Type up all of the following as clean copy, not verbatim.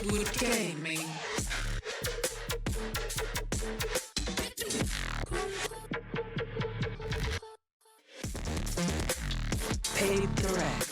Good gaming. PRX.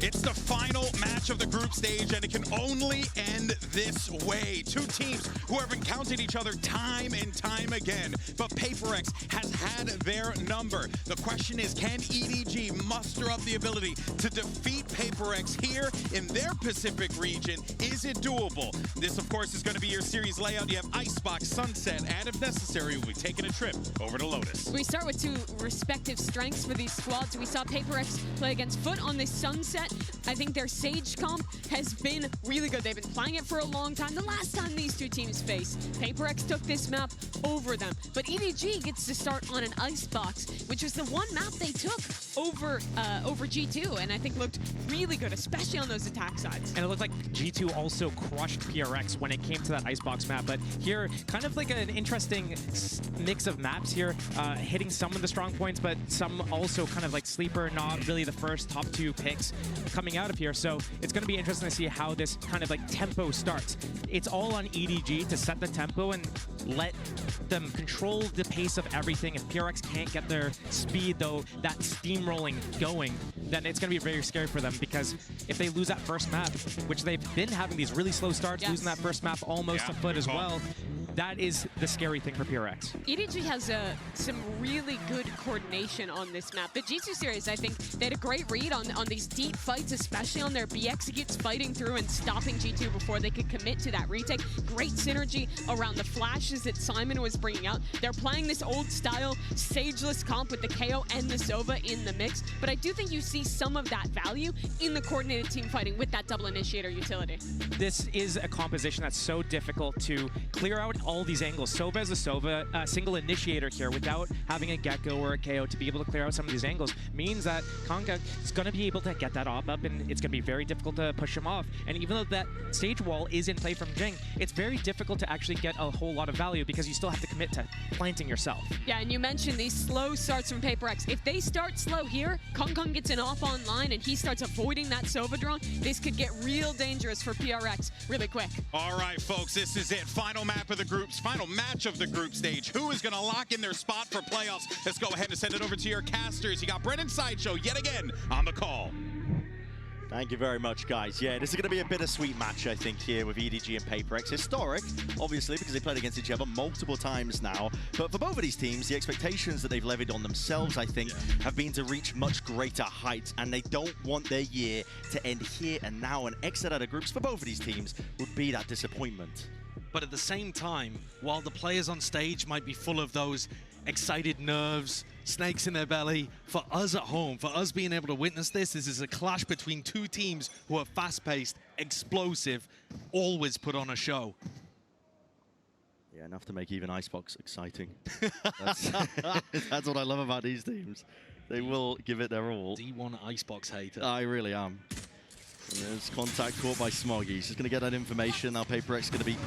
It's the final match of the group stage, and it can only end this way. Two teams who have encountered each other time and time again, but PRX has had their number. The question is, can EDG muster up the ability to defeat PRX here in their Pacific region? Is it doable? This, of course, is going to be your series layout. You have Icebox, Sunset, and if necessary, we'll be taking a trip over to Lotus. We start with two respective strengths for these squads. We saw PRX play against Foot on this Sunset. I think their Sage comp has been really good. They've been playing it for a long time. The last time these two teams faced, PRX took this map over them. But EDG gets to start on an Icebox, which was the one map they took over G2, and I think looked really good, especially on those attack sides. And it looked like G2 also crushed PRX when it came to that Icebox map. But here, kind of like an interesting mix of maps here, hitting some of the strong points, but some also kind of like sleeper, not really the first top two picks coming out of here. So it's going to be interesting to see how this kind of like tempo starts. It's all on EDG to set the tempo and let them control the pace of everything. If PRX can't get their speed, though, that steamrolling going, then it's going to be very scary for them, because if they lose that first map, which they've been having these really slow starts, losing that first map almost to Foot as well, that is the scary thing for PRX. EDG has some really good coordination on this map. The G2 series, I think, they had a great read on these deep fights, especially on their B-Executes, fighting through and stopping G2 before they could commit to that retake. Great synergy around the flashes that Simon was bringing out. They're playing this old-style, Sageless comp with the KO and the Sova in the mix, but I do think you see some of that value in the coordinated team fighting with that double initiator utility. This is a composition that's so difficult to clear out all these angles. Sova is a Sova, single initiator here, without having a Gecko or a KO to be able to clear out some of these angles, means that Konga is going to be able to get that op up, and it's going to be very difficult to push him off. And even though that stage wall is in play from Jing, it's very difficult to actually get a whole lot of value, because you still have to commit to planting yourself. Yeah, and you mentioned these slow starts from PRX. If they start slow here, Kong gets an op online and he starts avoiding that Sova drone, this could get real dangerous for PRX really quick. All right, folks, this is it. Final map of the groups, final match of the group stage. Who is going to lock in their spot for playoffs? Let's go ahead and send it over to your casters. You got Brennan Sideshow yet again on the call. Thank you very much, guys. Yeah, this is going to be a bittersweet match, I think, here with EDG and PRX. Historic, obviously, because they played against each other multiple times now. But for both of these teams, the expectations that they've levied on themselves, I think, have been to reach much greater heights. And they don't want their year to end here and now. And exit out of groups for both of these teams would be that disappointment. But at the same time, while the players on stage might be full of those excited nerves, snakes in their belly, for us at home, for us being able to witness this is a clash between two teams who are fast-paced, explosive, always put on a show. Yeah, enough to make even Icebox exciting. That's what I love about these teams. They will give it their all. D1 Icebox hater. I really am. And there's contact caught by Smoggy. He's just going to get that information. Now PRX is going to be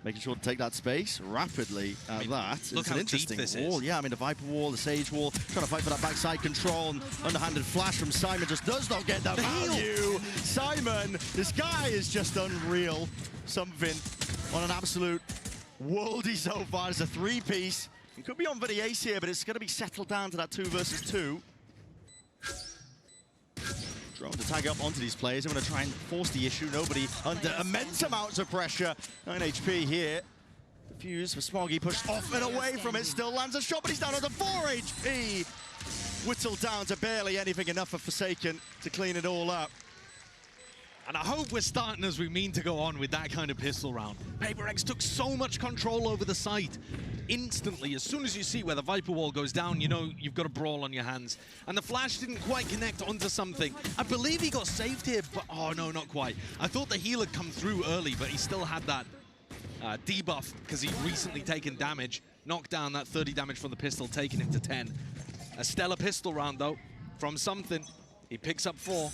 making sure to take that space rapidly at that. Look it's how an interesting deep this wall. is. Yeah, I mean, the Viper wall, the Sage wall, trying to fight for that backside control. And underhanded flash from Simon just does not get that value. Simon, this guy is just unreal. Something on an absolute worldie so far. It's a three-piece. It could be on for the ace here, but it's going to be settled down to that 2 versus 2. Drone to tag up onto these players. I'm going to try and force the issue. Nobody under immense amounts of pressure. 9 HP here. Fuse for Smoggy, pushed off and away from it. Still lands a shot, but he's down to 4 HP. Whittled down to barely anything, enough for Forsaken to clean it all up. And I hope we're starting as we mean to go on with that kind of pistol round. PRX took so much control over the site. Instantly, as soon as you see where the Viper wall goes down, you know you've got a brawl on your hands. And the flash didn't quite connect onto something. I believe he got saved here, but oh no, not quite. I thought the heal had come through early, but he still had that debuff because he'd recently taken damage. Knocked down that 30 damage from the pistol, taking him to 10. A stellar pistol round, though, from something. He picks up 4.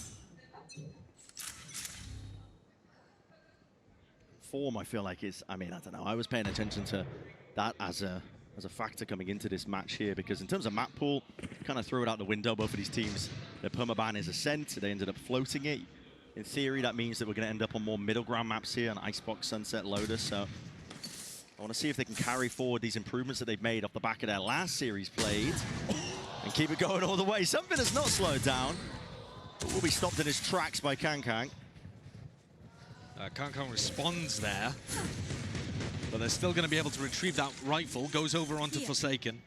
Form, I feel like, is, I mean, I don't know. I was paying attention to that as a factor coming into this match here, because in terms of map pool, kind of throw it out the window. Both of these teams, their permaban is Ascent. They ended up floating it. In theory, that means that we're going to end up on more middle ground maps here on Icebox, Sunset, Lotus. So I want to see if they can carry forward these improvements that they've made off the back of their last series played and keep it going all the way. Something has not slowed down, but will be stopped in his tracks by Kankang. Kankang responds there, but they're still going to be able to retrieve that rifle. Goes over onto Forsaken.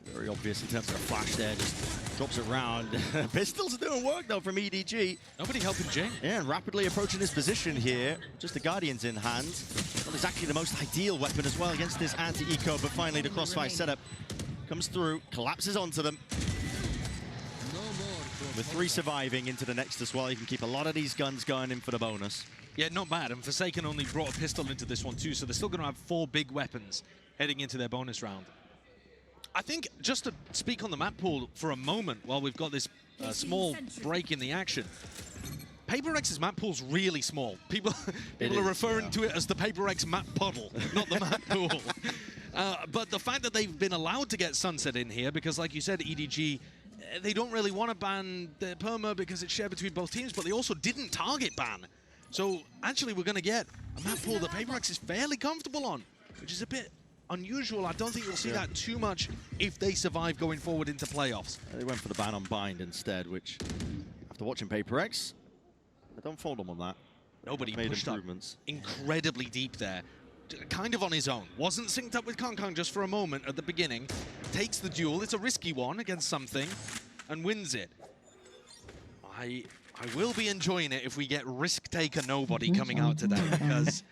Very obvious in terms of a flash there, just drops it round. Pistols are doing work though from EDG. Nobody helping Jing. Yeah, and rapidly approaching this position here. Just the Guardians in hand. Not exactly the most ideal weapon as well against this anti-eco, but finally the crossfire setup comes through, collapses onto them. With 3 surviving into the next as well, you can keep a lot of these guns going in for the bonus. Yeah, not bad. And Forsaken only brought a pistol into this one too, so they're still going to have 4 big weapons heading into their bonus round. I think, just to speak on the map pool for a moment while we've got this small break in the action, PRX's map pool's really small. People are referring to it as the PRX map puddle, not the map pool. But the fact that they've been allowed to get Sunset in here, because like you said, EDG, they don't really want to ban the perma because it's shared between both teams, but they also didn't target ban. So actually we're going to get a map pool that PRX is fairly comfortable on, which is a bit unusual. I don't think you'll see that too much if they survive going forward into playoffs. They went for the ban on bind instead, which, after watching PRX, I don't fault them on that. Nobody made pushed improvements. Up incredibly deep there. Kind of on his own. Wasn't synced up with Kankang just for a moment at the beginning. Takes the duel. It's a risky one against something and wins it. I will be enjoying it if we get risk taker nobody coming out today, because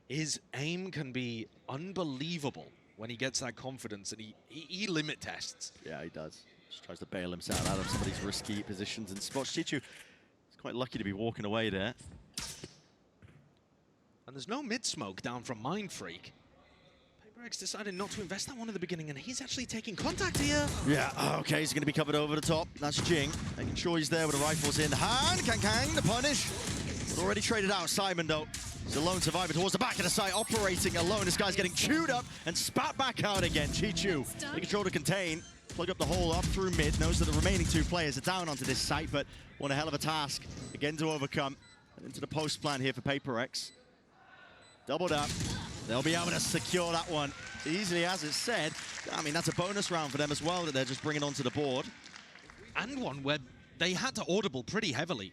his aim can be unbelievable when he gets that confidence, and he limit tests. Yeah, he does. Just tries to bail himself out of some of these risky positions and spots. Chichu is quite lucky to be walking away there. And there's no mid-smoke down from Mindfreak. PRX decided not to invest that one at the beginning, and he's actually taking contact here. Yeah, okay, he's going to be covered over the top. That's Jing, making sure he's there with the rifles in hand. Kankang, the punish. But already traded out. Simon, though, he's a lone survivor towards the back of the site, operating alone. This guy's getting chewed up and spat back out again. Chichu, in control to contain. Plug up the hole up through mid. Knows that the remaining 2 players are down onto this site, but one a hell of a task again to overcome. And into the post plan here for PRX. Doubled up. They'll be able to secure that one easily, as it's said. I mean, that's a bonus round for them as well that they're just bringing onto the board. And one where they had to audible pretty heavily.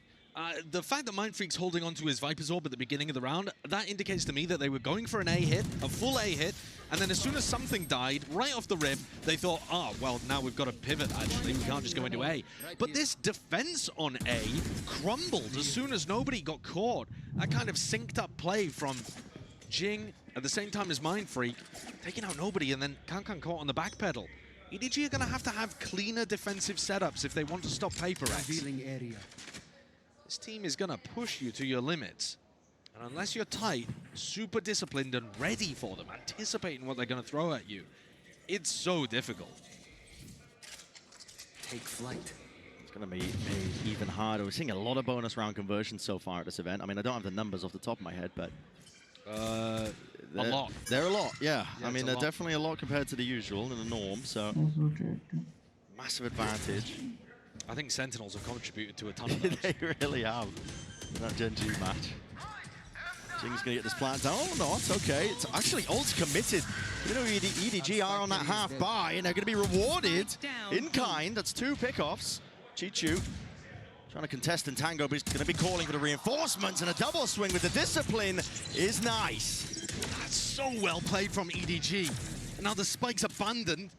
The fact that Mindfreak's holding onto his Viper's Orb at the beginning of the round, that indicates to me that they were going for an A hit, a full A hit, and then as soon as something died, right off the rip, they thought, oh, well, now we've got to pivot, actually. We can't just go into A. But this defense on A crumbled as soon as nobody got caught. That kind of synced up play from Jing at the same time as Mindfreak, taking out nobody, and then Kankang caught on the back pedal. EDG are going to have cleaner defensive setups if they want to stop PRX. This team is going to push you to your limits. And unless you're tight, super disciplined and ready for them, anticipating what they're going to throw at you, it's so difficult. Take flight. It's going to be made even harder. We're seeing a lot of bonus round conversions so far at this event. I mean, I don't have the numbers off the top of my head, but A lot. They're a lot, yeah. Yeah, I mean, they're definitely a lot compared to the usual and the norm, so massive advantage. I think Sentinels have contributed to a ton of those. They really have. That Gen G match. Jing's going to get this plant down. Oh, no, it's okay. It's actually ult committed. You know, EDG are on that half buy, and they're going to be rewarded in kind. That's 2 pickoffs. Chichu trying to contest and tango, but he's going to be calling for the reinforcements, and a double swing with the discipline is nice. That's so well played from EDG. And now the spike's abandoned.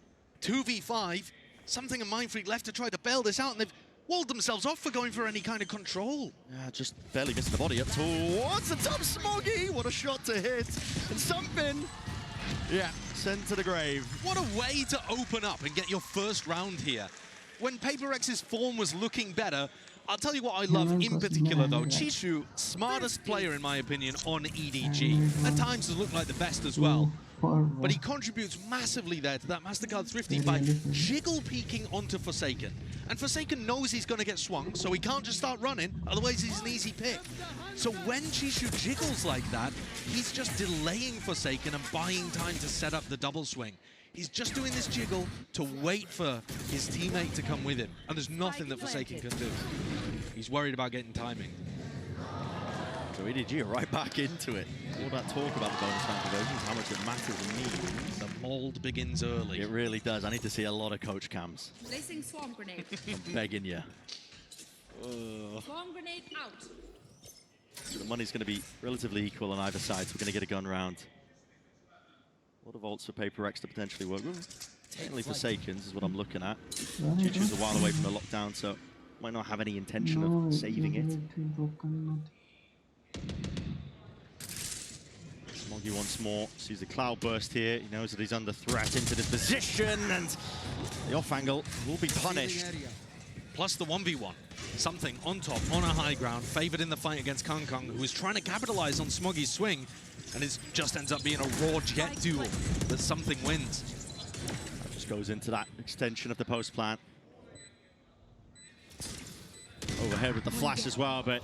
2v5. Something in Mindfreak left to try to bail this out, and they've walled themselves off for going for any kind of control. Yeah, just barely missing the body up towards the top. Smoggy, what a shot to hit. And something, yeah, sent to the grave. What a way to open up and get your first round here. When PRX's form was looking better, I'll tell you what I love in particular though. Chichu, smartest player in my opinion on EDG. At times has looked like the best as well. but he contributes massively there to that MasterCard Thrifty by jiggle peeking onto Forsaken. And Forsaken knows he's going to get swung, so he can't just start running, otherwise he's an easy pick. So when Chishu jiggles like that, he's just delaying Forsaken and buying time to set up the double swing. He's just doing this jiggle to wait for his teammate to come with him, and there's nothing that Forsaken can do. He's worried about getting timing. So EDG are right back into it. All that talk about the bonus round conversions, how much it matters and means. The mold begins early. It really does. I need to see a lot of coach cams. Placing swarm grenade. I'm begging you. Swarm grenade out. So the money's going to be relatively equal on either side, so we're going to get a gun round. A lot of ults for PRX to potentially work with. Mainly Forsakens is what I'm looking at. Chuchu's a while away from the lockdown, so might not have any intention of saving it. Smoggy once more sees the cloud burst here. He knows that he's under threat into this position, and the off angle will be punished. Plus the 1v1. Something on top, on a high ground, favored in the fight against Kang Kang, who is trying to capitalize on Smoggy's swing, and it just ends up being a raw jet duel that Something wins. Just goes into that extension of the post plant. Overhead with the flash as well, but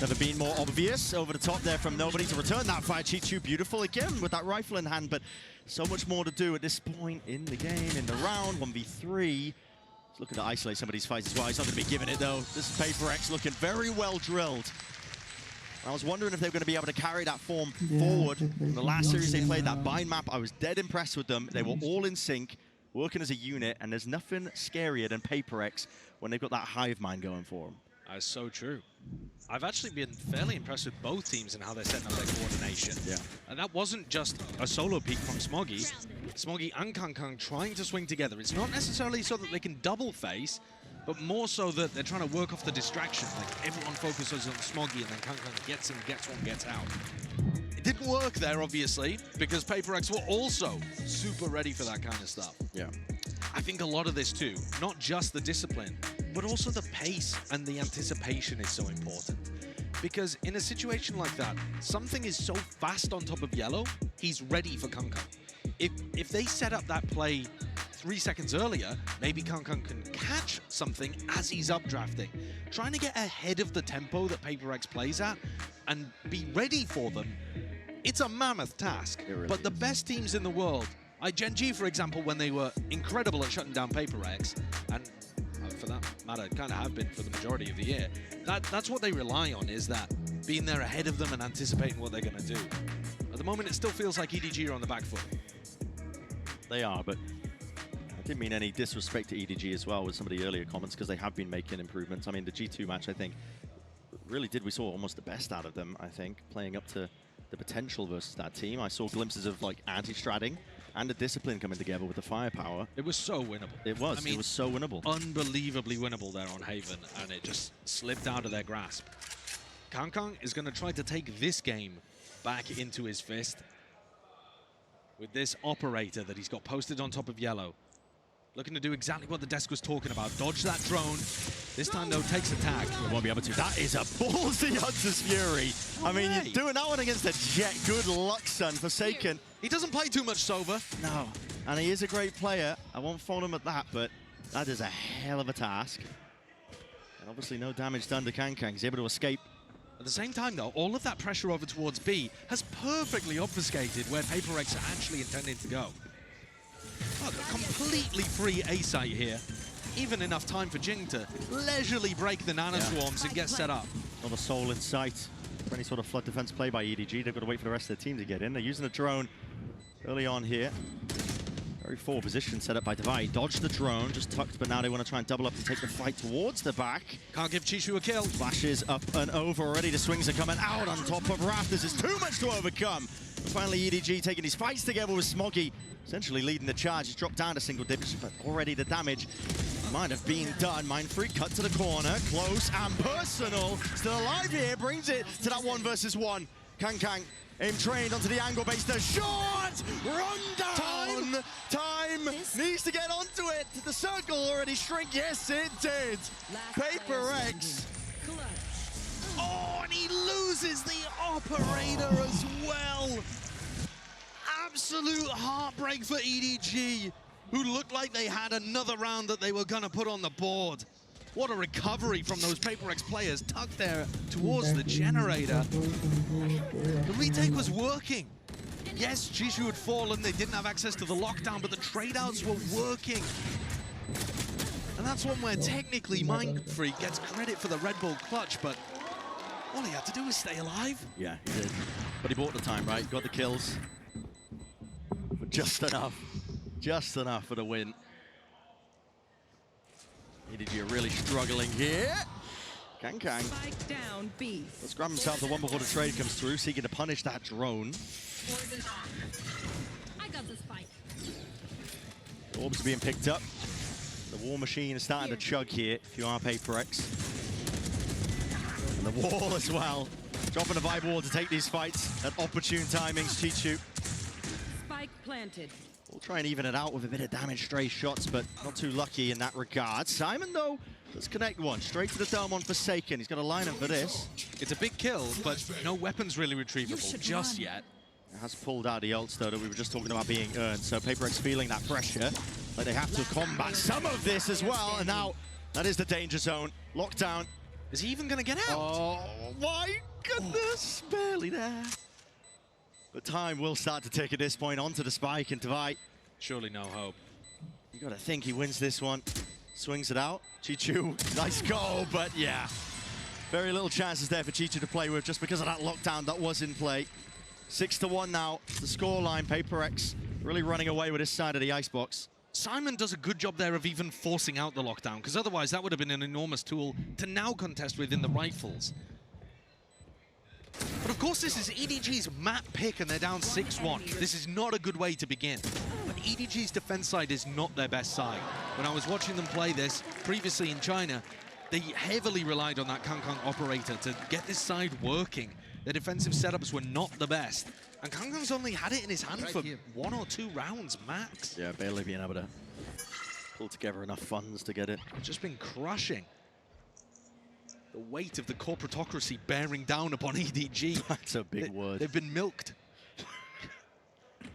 never been more obvious. Over the top there from nobody to return that fire. Chichu beautiful again with that rifle in hand, but so much more to do at this point in the game, in the round. 1v3. He's looking to isolate some of these fights as well. He's not going to be giving it though. This is PRX looking very well drilled. I was wondering if they were going to be able to carry that form forward. In the last series they played, that bind map, I was dead impressed with them. They were all in sync, working as a unit, and there's nothing scarier than PRX when they've got that hive mind going for them. That's so true. I've actually been fairly impressed with both teams and how they're setting up their coordination. Yeah. And that wasn't just a solo peek from Smoggy. Smoggy and Kang Kang trying to swing together. It's not necessarily so that they can double face, but more so that they're trying to work off the distraction. Like everyone focuses on Smoggy and then Kang Kang gets in, gets one, gets out. It didn't work there, obviously, because PRX were also super ready for that kind of stuff. Yeah. I think a lot of this too, not just the discipline, but also the pace and the anticipation is so important. Because in a situation like that, Something is so fast on top of yellow, he's ready for Kang Kang. If they set up that play 3 seconds earlier, maybe Kang Kang can catch Something as he's updrafting. Trying to get ahead of the tempo that PRX plays at and be ready for them, it's a mammoth task. Really but the is. best teams in the world, like Gen G, for example, when they were incredible at shutting down PRX, and for that matter, kind of have been for the majority of the year, that's what they rely on, is that being there ahead of them and anticipating what they're going to do. At the moment, it still feels like EDG are on the back foot. They are, but I didn't mean any disrespect to EDG as well with some of the earlier comments, because they have been making improvements. I mean, the G2 match, I think, really did. We saw almost the best out of them, I think, playing up to the potential versus that team. I saw glimpses of like anti-stratting and the discipline coming together with the firepower. It was so winnable. It was. I mean, it was so winnable. Unbelievably winnable there on Haven, and it just slipped out of their grasp. Kang Kang is going to try to take this game back into his fist with this operator that he's got posted on top of yellow. Looking to do exactly what the desk was talking about. Dodge that drone. This time, though, takes a tag. He won't be able to. That is a ballsy Hunter's Fury. I mean, you're doing that one against a Jet. Good luck, son. Forsaken. He doesn't play too much sober. No. And he is a great player. I won't fault him at that, but that is a hell of a task. And obviously no damage done to Kang Kang. He's able to escape. At the same time, though, all of that pressure over towards B has perfectly obfuscated where PRX are actually intending to go. Oh, a completely free A site here. Even enough time for Jing to leisurely break the nanoswarms and get set up. Not a soul in sight for any sort of flood defense play by EDG. They've got to wait for the rest of their team to get in. They're using a drone early on here. Very forward position set up by Divide. Dodged the drone, just tucked, but now they want to try and double up and take the fight towards the back. Can't give Chishu a kill. Flashes up and over already. The swings are coming out on top of Rafters. It's too much to overcome. But finally, EDG taking his fights together with Smoggy, essentially leading the charge. He's dropped down to single digits, but already the damage might have been done. Mind Freak cut to the corner, close and personal. Still alive here, brings it to that 1 versus 1. Kang Kang, aim trained onto the angle base. The shot! Run down! Time needs to get onto it. Did the circle already shrink? Yes, it did. PRX. Oh, and he loses the operator as well. absolute heartbreak for EDG, who looked like they had another round that they were gonna put on the board. What a recovery from those PRX players, tucked there towards the generator. The retake was working. Yes, Jisoo had fallen, they didn't have access to the lockdown, but the trade-outs were working. And that's one where technically Mindfreak gets credit for the Red Bull clutch, but all he had to do was stay alive. Yeah, he did. But he bought the time, right? Got the kills. But just enough. Just enough for the win. EDG are really struggling here. Kang. Spike down B. Let's grab himself the one before the trade comes through, seeking to punish that drone. I got the spike. Orbs being picked up. The war machine is starting to chug here, if you are PRX. And the wall as well. Dropping a vibe wall to take these fights at opportune timings, Chichu. Spike planted. We'll try and even it out with a bit of damage, stray shots, but not too lucky in that regard. Simon, though, let's connect one. Straight to the dome on Forsaken. He's got a line up for this. It's a big kill, but no weapons really retrievable just yet. It has pulled out the ults, though, that we were just talking about being earned. So PRX feeling that pressure, like they have to combat some of this as well. And now, that is the danger zone. Lockdown. Is he even going to get out? Oh, my goodness. Barely there. But time will start to tick at this point onto the spike, and Tvite. Surely no hope. You got to think he wins this one. Swings it out. Chichu, nice goal, but yeah. Very little chances there for Chichu to play with just because of that lockdown that was in play. 6-1 now, the scoreline. PRX really running away with his side of the icebox. Simon does a good job there of even forcing out the lockdown, because otherwise that would have been an enormous tool to now contest with in the rifles. But of course this is EDG's map pick and they're down 6-1. This is not a good way to begin. But EDG's defense side is not their best side. When I was watching them play this previously in China, they heavily relied on that Kangkang operator to get this side working. Their defensive setups were not the best. And Kangkang's only had it in his hand for 1 or 2 rounds max. Yeah, barely being able to pull together enough funds to get it. Just been crushing. The weight of the corporatocracy bearing down upon EDG. That's a big word. They've been milked.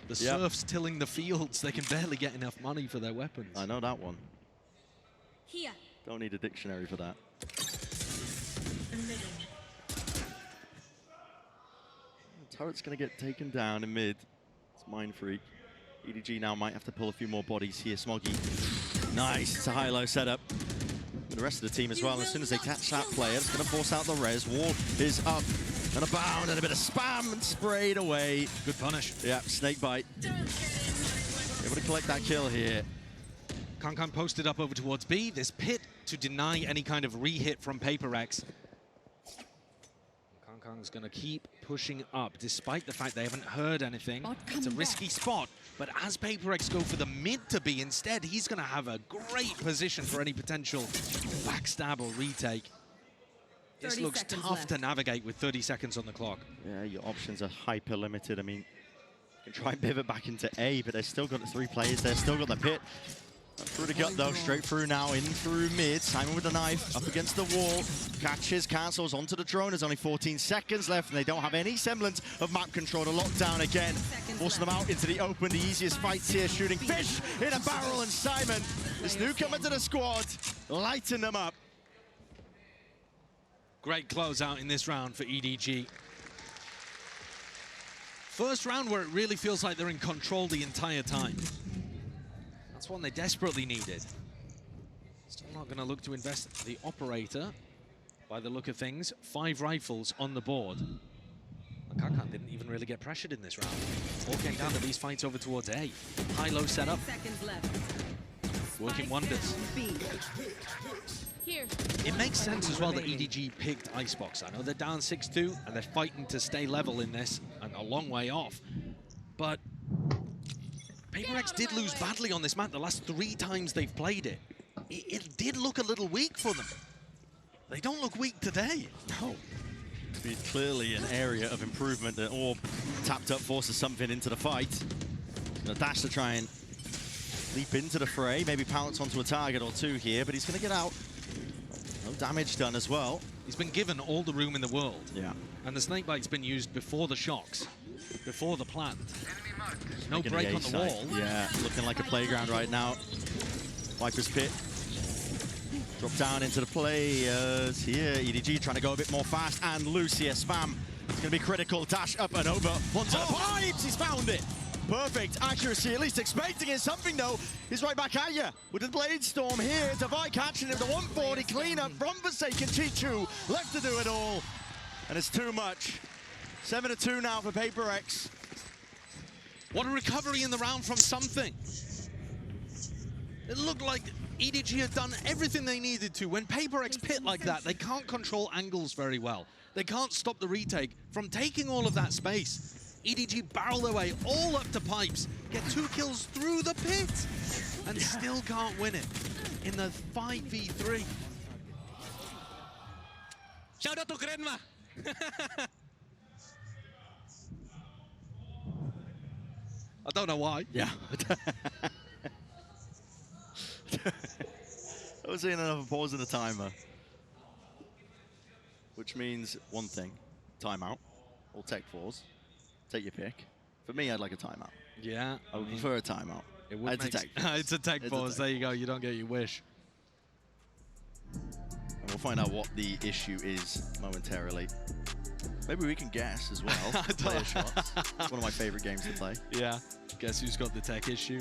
The serfs tilling the fields. They can barely get enough money for their weapons. I know that one. Here. Don't need a dictionary for that. Turret's going to get taken down in mid. It's Mindfreak. EDG now might have to pull a few more bodies here. Smoggy. Nice. It's a high-low setup. The rest of the team as well. As soon as they catch that player, it's going to force out the res. Wall is up and a bound and a bit of spam and sprayed away. Good punish. Yeah, snake bite. Able to collect that kill here. Kangkang posted up over towards B. This pit to deny any kind of re-hit from PRX. Kangkang's going to keep pushing up, despite the fact they haven't heard anything. It's a risky spot, but as PRX go for the mid to B instead, he's going to have a great position for any potential backstab or retake. This looks tough to navigate with 30 seconds on the clock. Yeah, your options are hyper limited. I mean, you can try and pivot back into A, but they've still got the 3 players there, still got the pit. Through the gut though, straight through now, in through mid. Simon with the knife, up against the wall. Catches, cancels onto the drone. There's only 14 seconds left and they don't have any semblance of map control. The lockdown again, forcing them out into the open. The easiest fights here, shooting fish in a barrel. And Simon, this newcomer to the squad, lighting them up. Great closeout in this round for EDG. First round where it really feels like they're in control the entire time. That's one they desperately needed. Still not going to look to invest the operator. By the look of things, 5 rifles on the board. Kangkang didn't even really get pressured in this round. All came down to these fights over towards A. High-low setup. Seconds left. Working wonders. Here. It makes sense as well that EDG picked Icebox. I know they're down 6-2 and they're fighting to stay level in this and a long way off. But PRX did lose badly on this map the last 3 times they've played it. It did look a little weak for them. They don't look weak today. No. Be clearly an area of improvement that Orb tapped up forces something into the fight. Gonna dash to try and leap into the fray, maybe pounce onto a target or 2 here, but he's gonna get out. No damage done as well. He's been given all the room in the world. Yeah. And the snakebite's been used before the shocks. before the plant. No Making break the on the A-side. wall. Yeah, looking like a playground right now. Viper's Pit. Drop down into the players here. EDG trying to go a bit more fast and loose here. Spam. It's going to be critical. Dash up and over. Onto the pipes. He's found it. Perfect accuracy, at least expecting it. Something though is right back at you with the Blade Storm here. Divide catching him, the 140 cleanup from Forsaken. Chichu left to do it all, and it's too much. 7-2 now for PRX. What a recovery in the round from something. It looked like EDG had done everything they needed to. When PRX pit like that, they can't control angles very well. They can't stop the retake from taking all of that space. EDG barrel their way all up to pipes, get 2 kills through the pit, and still can't win it in the 5v3. Shout out to Grenma. I don't know why. Yeah. I was seeing another pause in the timer, which means one thing: timeout or tech pause. Take your pick. For me, I'd like a timeout. Yeah. I would prefer a timeout. It would It's a tech. It's a tech pause. There you go. You don't get your wish. And we'll find out what the issue is momentarily. Maybe we can guess as well. Player shots. It's one of my favorite games to play. Yeah. Guess who's got the tech issue?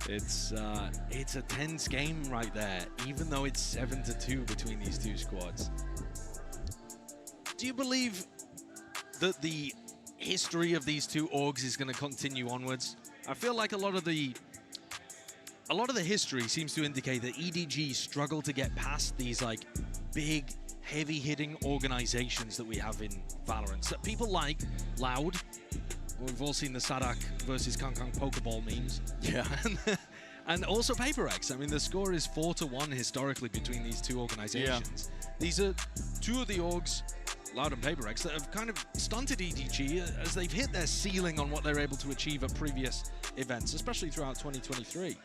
It's a tense game right there, even though it's 7-2 between these two squads. Do you believe that the history of these two orgs is going to continue onwards? I feel like a lot of the history seems to indicate that EDG struggle to get past these like big, heavy-hitting organizations that we have in Valorant. So people like Loud. We've all seen the Sadak versus Kang Kang Pokeball memes. Yeah. And also PRX. I mean, the score is 4-1 historically between these two organizations. Yeah. These are two of the orgs, Loud and PRX, that have kind of stunted EDG as they've hit their ceiling on what they're able to achieve at previous events, especially throughout 2023.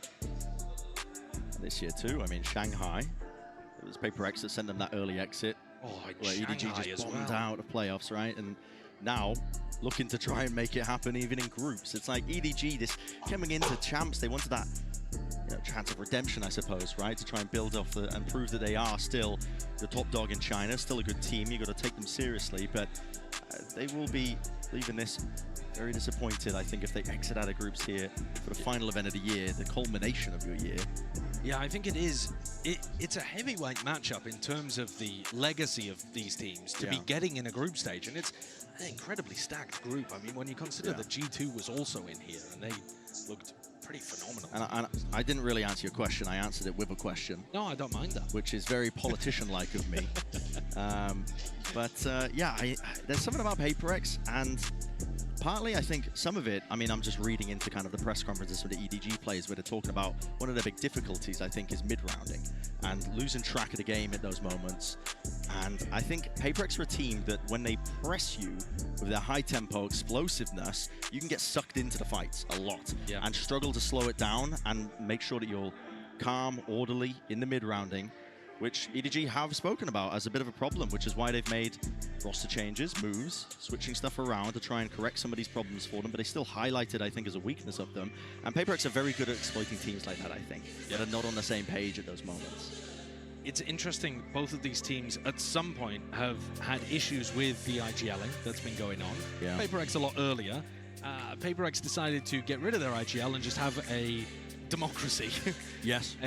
This year too. I mean, Shanghai. It was PRX that sent them that early exit. Oh, where Shanghai EDG just as bombed well. out of playoffs, right? And now looking to try and make it happen even in groups. It's like EDG, this coming into champs, they wanted that chance of redemption, I suppose, right? To try and build off and prove that they are still the top dog in China, still a good team. You've got to take them seriously, but they will be leaving this very disappointed, I think, if they exit out of groups here for the final event of the year, the culmination of your year. Yeah, I think it is. It's a heavyweight matchup in terms of the legacy of these teams to be getting in a group stage, and it's an incredibly stacked group. I mean, when you consider that G2 was also in here, and they looked pretty phenomenal. And I didn't really answer your question. I answered it with a question. No, I don't mind that. Which is very politician-like of me. Yeah, there's something about PRX, and partly I think some of it, I mean, I'm just reading into kind of the press conferences with the EDG players where they're talking about one of their big difficulties, I think, is mid-rounding and losing track of the game at those moments. And I think PRX are a team that when they press you with their high tempo explosiveness, you can get sucked into the fights a lot and struggle to slow it down and make sure that you're calm, orderly in the mid-rounding, which EDG have spoken about as a bit of a problem, which is why they've made roster changes, moves, switching stuff around to try and correct some of these problems for them, but they still highlight it, I think, as a weakness of them. And PRX are very good at exploiting teams like that, I think, that are not on the same page at those moments. It's interesting, both of these teams at some point have had issues with the IGLing that's been going on. Yeah. PRX a lot earlier. PRX decided to get rid of their IGL and just have a democracy. Yes.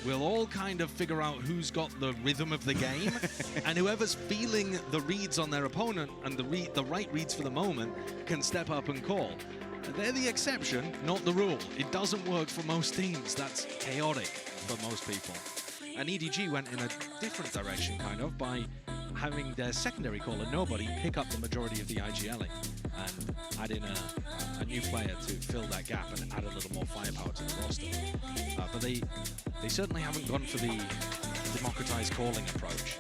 We'll all kind of figure out who's got the rhythm of the game, and whoever's feeling the reads on their opponent and the right reads for the moment can step up and call. They're the exception, not the rule. It doesn't work for most teams. That's chaotic for most people. And EDG went in a different direction, kind of, by having their secondary caller, Nobody, pick up the majority of the IGLing and add in a new player to fill that gap and add a little more firepower to the roster. But they certainly haven't gone for the democratized calling approach.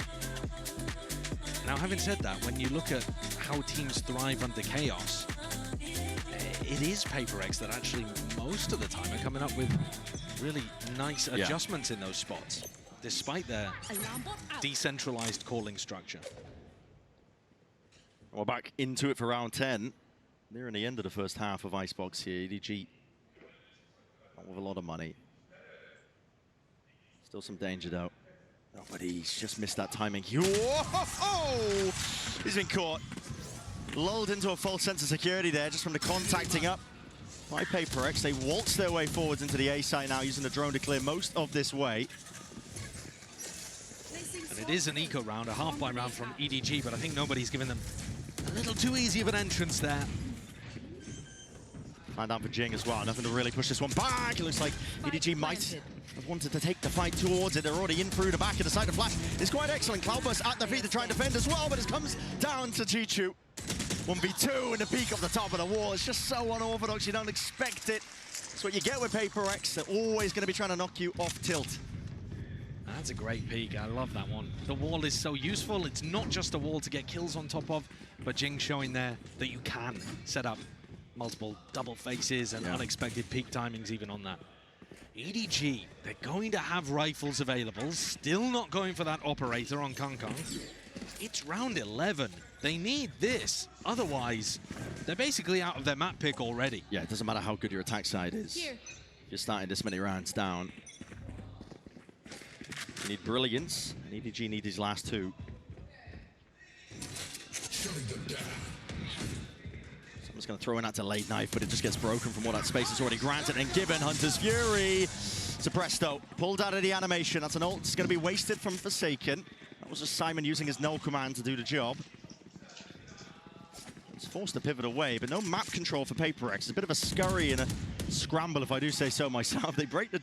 Now, having said that, when you look at how teams thrive under chaos, it is PRX that actually most of the time are coming up with really nice adjustments in those spots, despite their decentralized calling structure. We're back into it for round 10. nearing the end of the first half of Icebox here. EDG, not with a lot of money. Still some danger though. Oh, but he's just missed that timing. Whoa! He's been caught. Lulled into a false sense of security there just from the contacting up by PRX. They waltz their way forwards into the A site now, using the drone to clear most of this way. And it is an eco round, a half-buy round from EDG, but I think nobody's given them a little too easy of an entrance there. And down for Jing as well. Nothing to really push this one back. It looks like EDG might have wanted to take the fight towards it. They're already in through the back of the side. The flash is quite excellent. Cloudburst at the feet to try and defend as well, but it comes down to Chichu. 1v2 in the peak of the top of the wall. It's just so unorthodox. You don't expect it. That's what you get with PRX. They're always going to be trying to knock you off tilt. That's a great peek. I love that one. The wall is so useful. It's not just a wall to get kills on top of, but Jing showing there that you can set up multiple double faces and unexpected peak timings even on that. EDG, they're going to have rifles available. Still not going for that operator on Kong Kong. It's round 11. They need this. Otherwise, they're basically out of their map pick already. Yeah, it doesn't matter how good your attack side is. If you're starting this many rounds down. You need brilliance, and EDG need his last two. Someone's going to throw in that delayed knife, but it just gets broken from what that space is already granted. And given Hunter's Fury, suppressed though, pulled out of the animation. That's an ult that's going to be wasted from Forsaken. That was just Simon using his null command to do the job. It's forced to pivot away, but no map control for PRX. It's a bit of a scurry and a scramble, if I do say so myself. They break the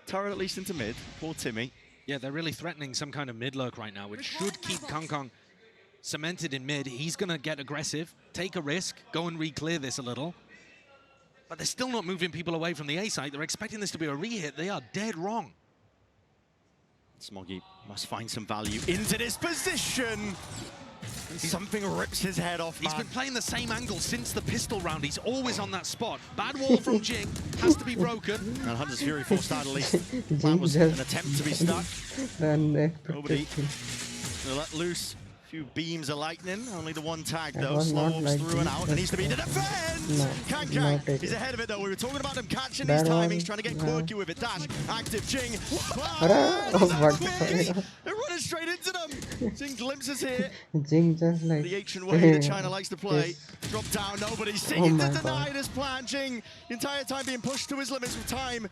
turret at least into mid. Poor Timmy. Yeah, they're really threatening some kind of mid lurk right now, which should keep Kong Kong cemented in mid. He's going to get aggressive, take a risk, go and re-clear this a little. But they're still not moving people away from the A site. They're expecting this to be a re-hit. They are dead wrong. Smoggy must find some value into this position. And something rips his head off, man. He's been playing the same angle since the pistol round. He's always on that spot. Bad wall from Jing has to be broken. And Hunter's Fury forced out at least. That was an attempt to be stuck. Nobody gonna let loose. A few beams of lightning. Only the one tag though. Slopes through and out. There needs to be the defense. Kang. He's ahead of it though. We were talking about him catching these timings, trying to get quirky with it. Dash, active, Jing. They're running straight into them. Jing glimpses here. Jing just like the ancient way that China likes to play. Drop down, nobody's seeing to deny this plan. Jing, the entire time being pushed to his limits with time.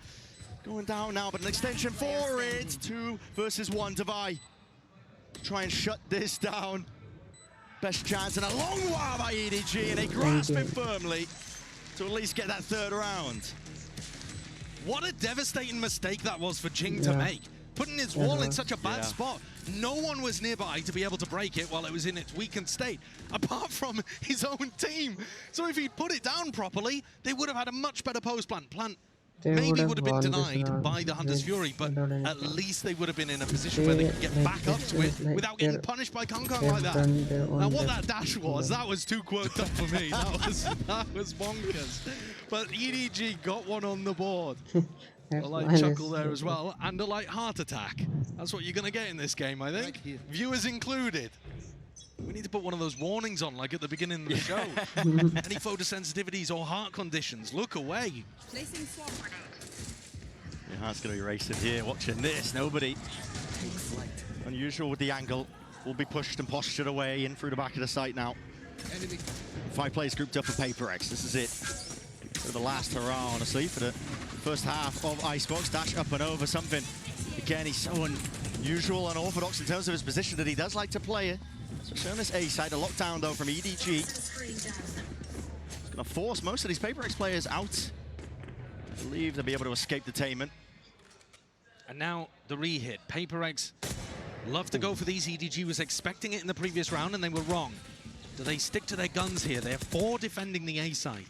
Going down now, but an extension for it. 2 versus 1 to Vi. Try and shut this down. Best chance and a long while by EDG, and they grasp it firmly to at least get that third round. What a devastating mistake that was for Jing to make. Putting his wall in such a bad spot. No one was nearby to be able to break it while it was in its weakened state, apart from his own team. So if he'd put it down properly, they would have had a much better post plant. Maybe would have been denied by the Hunter's Fury, but at least they would have been in a position where they could get back up to it without getting punished by Kong Kong like that. Now what that dash was, that was too quirked up for me. That was bonkers. But EDG got one on the board. A light chuckle there as well, and a light heart attack. That's what you're going to get in this game, I think. Viewers included. We need to put one of those warnings on, like at the beginning of the show. Any photosensitivities or heart conditions, look away. Your heart's going to be racing here, watching this. Nobody. Unusual with the angle. Will be pushed and postured away in through the back of the site now. 5 players grouped up for PRX. This is it. For the last hurrah, honestly, for the first half of Icebox. Dash up and over something. Again, he's so unusual and unorthodox in terms of his position that he does like to play it. So showing this A side, a lockdown though from EDG. It's gonna force most of these PRX players out. I believe they'll be able to escape detainment. And now the re-hit. PRX love to go for these. EDG was expecting it in the previous round and they were wrong. Do they stick to their guns here? They're 4 defending the A side.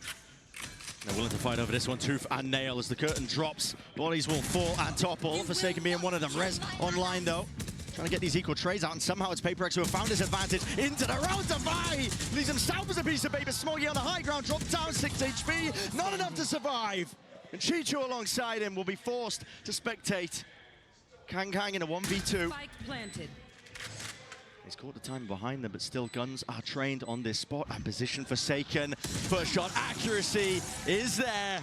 They're willing to fight over this one, tooth and nail as the curtain drops. Bodies will fall and topple. Forsaken being one of them. Rez online though. Trying to get these equal trades out, and somehow it's PRX who have found his advantage into the round to Vi. Leaves himself as a piece of paper. Smoggy on the high ground, dropped down 6 HP. Not enough to survive. And Chichu alongside him will be forced to spectate. Kang in a 1v2. Spike planted. He's caught the time behind them, but still guns are trained on this spot and position forsaken. First shot accuracy is there.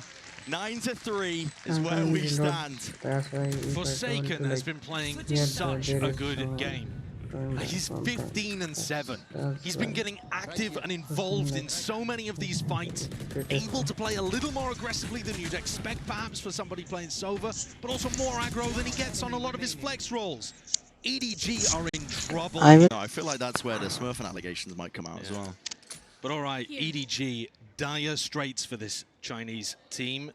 9-3 is where we stand. Forsaken has been playing such a good game. He's 15-7. He's been getting active and involved in so many of these fights, able to play a little more aggressively than you'd expect perhaps for somebody playing Sova, but also more aggro than he gets on a lot of his flex rolls. EDG are in trouble. I feel like that's where the Smurfing allegations might come out as well. But all right, EDG, dire straits for this Chinese team.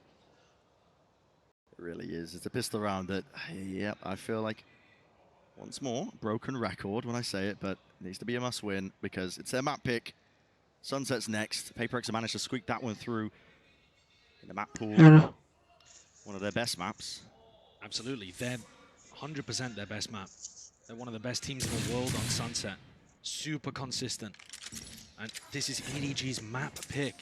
It really is. It's a pistol round that, yep, I feel like, once more, broken record when I say it, but it needs to be a must-win because it's their map pick. Sunset's next. PRX have managed to squeak that one through in the map pool. One of their best maps. Absolutely. They're 100% their best map. They're one of the best teams in the world on Sunset. Super consistent. And this is EDG's map pick.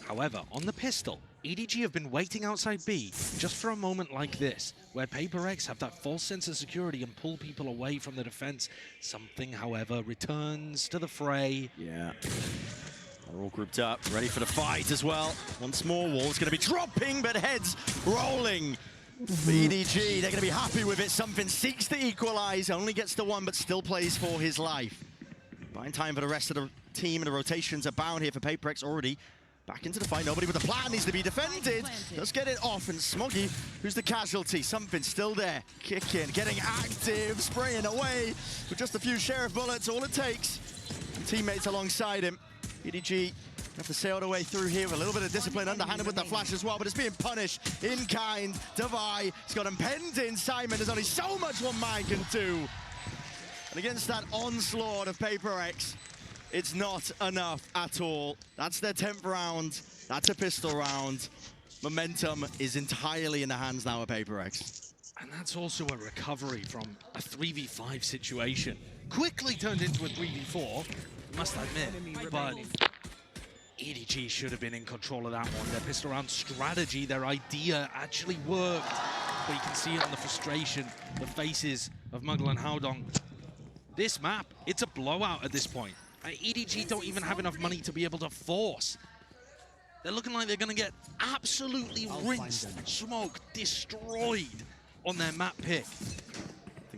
However, on the pistol, EDG have been waiting outside B just for a moment like this, where PRX have that false sense of security and pull people away from the defense. Something, however, returns to the fray. Yeah. They're all grouped up, ready for the fight as well. Once more, Wall's going to be dropping, but heads rolling. For EDG, they're going to be happy with it. Something seeks to equalize, only gets the one, but still plays for his life. Buying time for the rest of the team, and the rotations are bound here for PRX already. Back into the fight, nobody with a plan needs to be defended. Let's get it off, and Smoggy, who's the casualty, something still there. Kicking, getting active, spraying away with just a few Sheriff bullets, all it takes. And teammates alongside him. EDG have to sail their way through here with a little bit of discipline, underhanded with the flash as well, but it's being punished in kind. Devi, he's got him penned in. Simon, there's only so much one man can do. And against that onslaught of PRX, it's not enough at all. That's their 10th round. That's a pistol round. Momentum is entirely in the hands now of PRX. And that's also a recovery from a 3v5 situation. Quickly turned into a 3v4, must admit. But EDG should have been in control of that one. Their pistol round strategy, their idea actually worked. But you can see it on the frustration, the faces of Muggle and Haodong. This map, it's a blowout at this point. EDG don't even have enough money to be able to force. They're looking like they're going to get absolutely rinsed, smoked, destroyed on their map pick.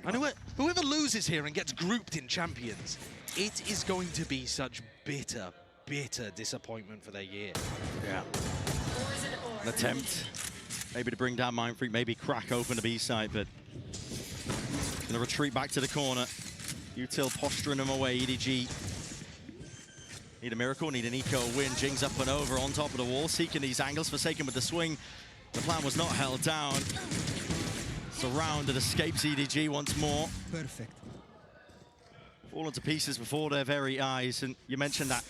And whoever loses here and gets grouped in champions, it is going to be such bitter, bitter disappointment for their year. Yeah. An attempt, maybe to bring down Mindfreak, maybe crack open the B side, but gonna retreat back to the corner. Util posturing them away. EDG need a miracle, need an eco win. Jing's up and over on top of the wall, seeking these angles. Forsaken with the swing. The plan was not held down. Surrounded, escapes EDG once more. Perfect. Fallen to pieces before their very eyes. And you mentioned that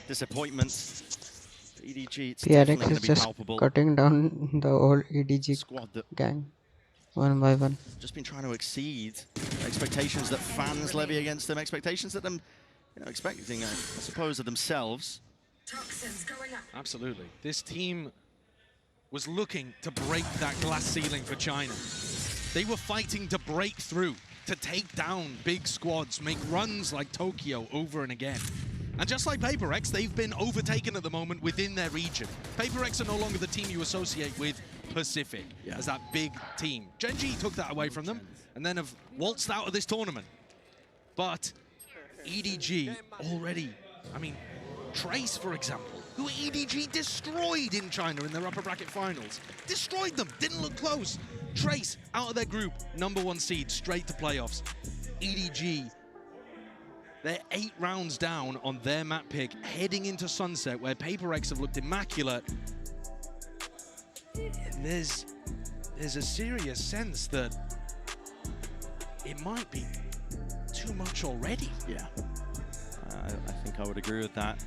disappointment. For EDG, it's definitely PRX going is to be just palpable. cutting down the old EDG Squad that gang, one by one. just been trying to exceed expectations that fans levy against them, expectations that them, expecting, I suppose, of themselves. Absolutely. This team was looking to break that glass ceiling for China. They were fighting to break through, to take down big squads, make runs like Tokyo over and again. And just like PRX, they've been overtaken at the moment within their region. PRX are no longer the team you associate with Pacific as that big team. Gen.G took that away from them and then have waltzed out of this tournament. But EDG already, I mean, Trace, for example, who EDG destroyed in China in their upper bracket finals. Destroyed them, didn't look close. Trace, out of their group, #1 seed, straight to playoffs. EDG, they're 8 rounds down on their map pick, heading into Sunset, where PRX have looked immaculate. And there's a serious sense that it might be too much already. Yeah, I think I would agree with that.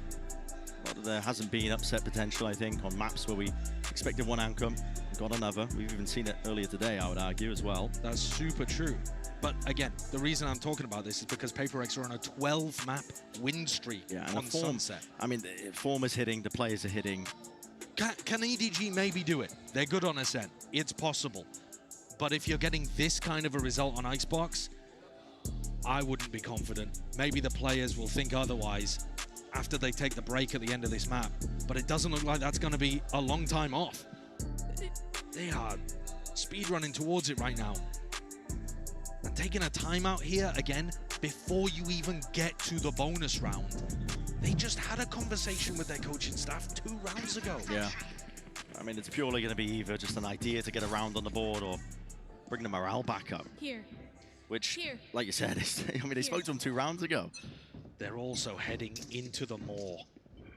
But there hasn't been upset potential, I think, on maps where we expected one outcome, got another. We've even seen it earlier today, I would argue, as well. That's super true. But again, the reason I'm talking about this is because PRX are on a 12-map win streak on Sunset. I mean, the form is hitting, the players are hitting. Can EDG maybe do it? They're good on Ascent. It's possible. But if you're getting this kind of a result on Icebox, I wouldn't be confident. Maybe the players will think otherwise after they take the break at the end of this map. But it doesn't look like that's going to be a long time off. They are speed running towards it right now. And taking a timeout here again before you even get to the bonus round. They just had a conversation with their coaching staff 2 rounds ago. Yeah. I mean, it's purely going to be either just an idea to get a round on the board or bring the morale back up. Here. Which, Here. like you said, I mean, they spoke to him 2 rounds ago. They're also heading into the maw.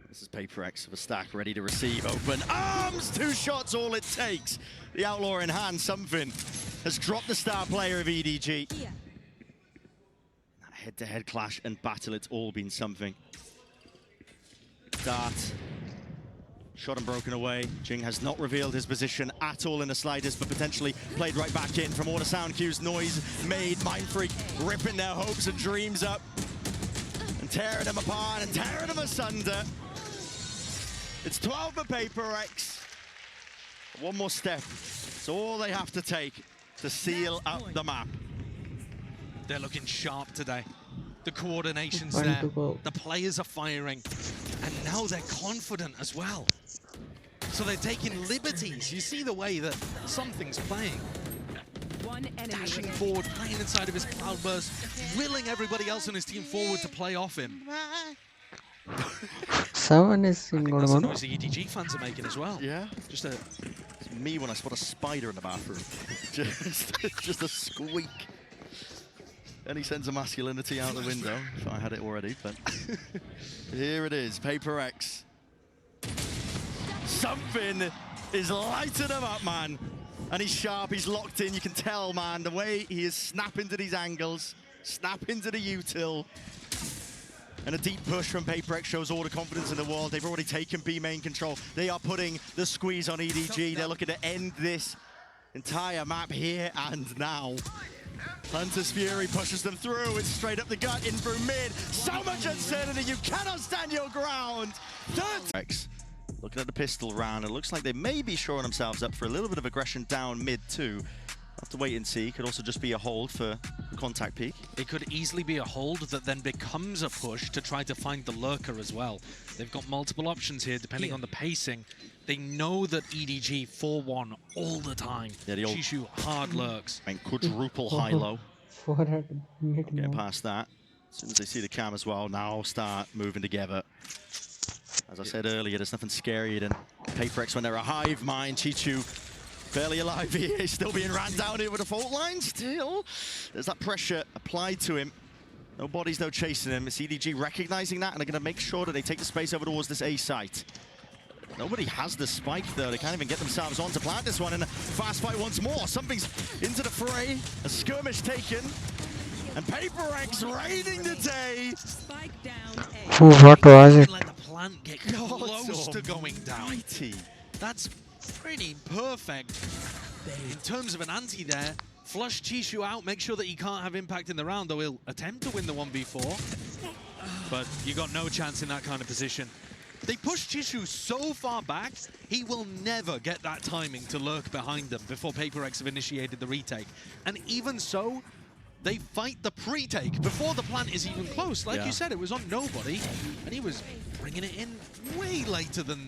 This is PRX of a stack ready to receive. Open arms, 2 shots, all it takes. The Outlaw in hand, something has dropped the star player of EDG. Here. That head-to-head clash and battle, it's all been something. Dart. Shot and broken away. Jing has not revealed his position at all in the slightest, but potentially played right back in from all the sound cues. Noise made. Mindfreak ripping their hopes and dreams up and tearing them apart and tearing them asunder. It's 12 for PRX. One more step. It's all they have to take to seal up the map. They're looking sharp today. The coordination's One there. to go. The players are firing. And now they're confident as well. So they're taking liberties. You see the way that something's playing. One enemy. Dashing remaining. forward, playing inside of his cloudburst, willing everybody else on his team forward to play off him. Someone is I in think that's the Godamano. noise the EDG fans are making as well. Yeah. Just a It's me when I spot a spider in the bathroom. just a squeak. And he sends a masculinity out the window. If I had it already, but here it is, PRX. Something is lighting him up, man. And he's sharp, he's locked in. You can tell, man, the way he is snapping to these angles, snapping to the util. And a deep push from PRX shows all the confidence in the world. They've already taken B main control. They are putting the squeeze on EDG. They're looking to end this entire map here and now. Hunter's Fury pushes them through. It's straight up the gut, in through mid. So much uncertainty, you cannot stand your ground. PRX looking at the pistol round. It looks like they may be shoring themselves up for a little bit of aggression down mid too. Have to wait and see. Could also just be a hold for contact peak. It could easily be a hold that then becomes a push to try to find the lurker as well. They've got multiple options here depending on the pacing. They know that EDG 4-1 all the time. Yeah, the old- Shishu hard lurks. And quadruple high-low. 400 mid Getting now. past that. As soon as they see the cam as well, now start moving together. As I said earlier, there's nothing scarier than PRX when they're a hive mind. Chichu barely alive here. He's still being ran down here with a fault line still. There's that pressure applied to him. No bodies, no chasing him. It's EDG recognizing that, and they're going to make sure that they take the space over towards this A site. Nobody has the spike, though. They can't even get themselves on to plant this one in a fast fight once more. Something's into the fray. A skirmish taken. And PRX raiding the day. Spike down A. What was it? Let the plant get close to going down. Almighty. That's pretty perfect in terms of an anti there. Flush Chishu out, make sure that he can't have impact in the round, though he'll attempt to win the 1v4. But you got no chance in that kind of position. They push Chishu so far back, he will never get that timing to lurk behind them before PRX have initiated the retake. And even so, they fight the pre-take before the plant is even close. Like you said, it was on nobody, and he was bringing it in way later than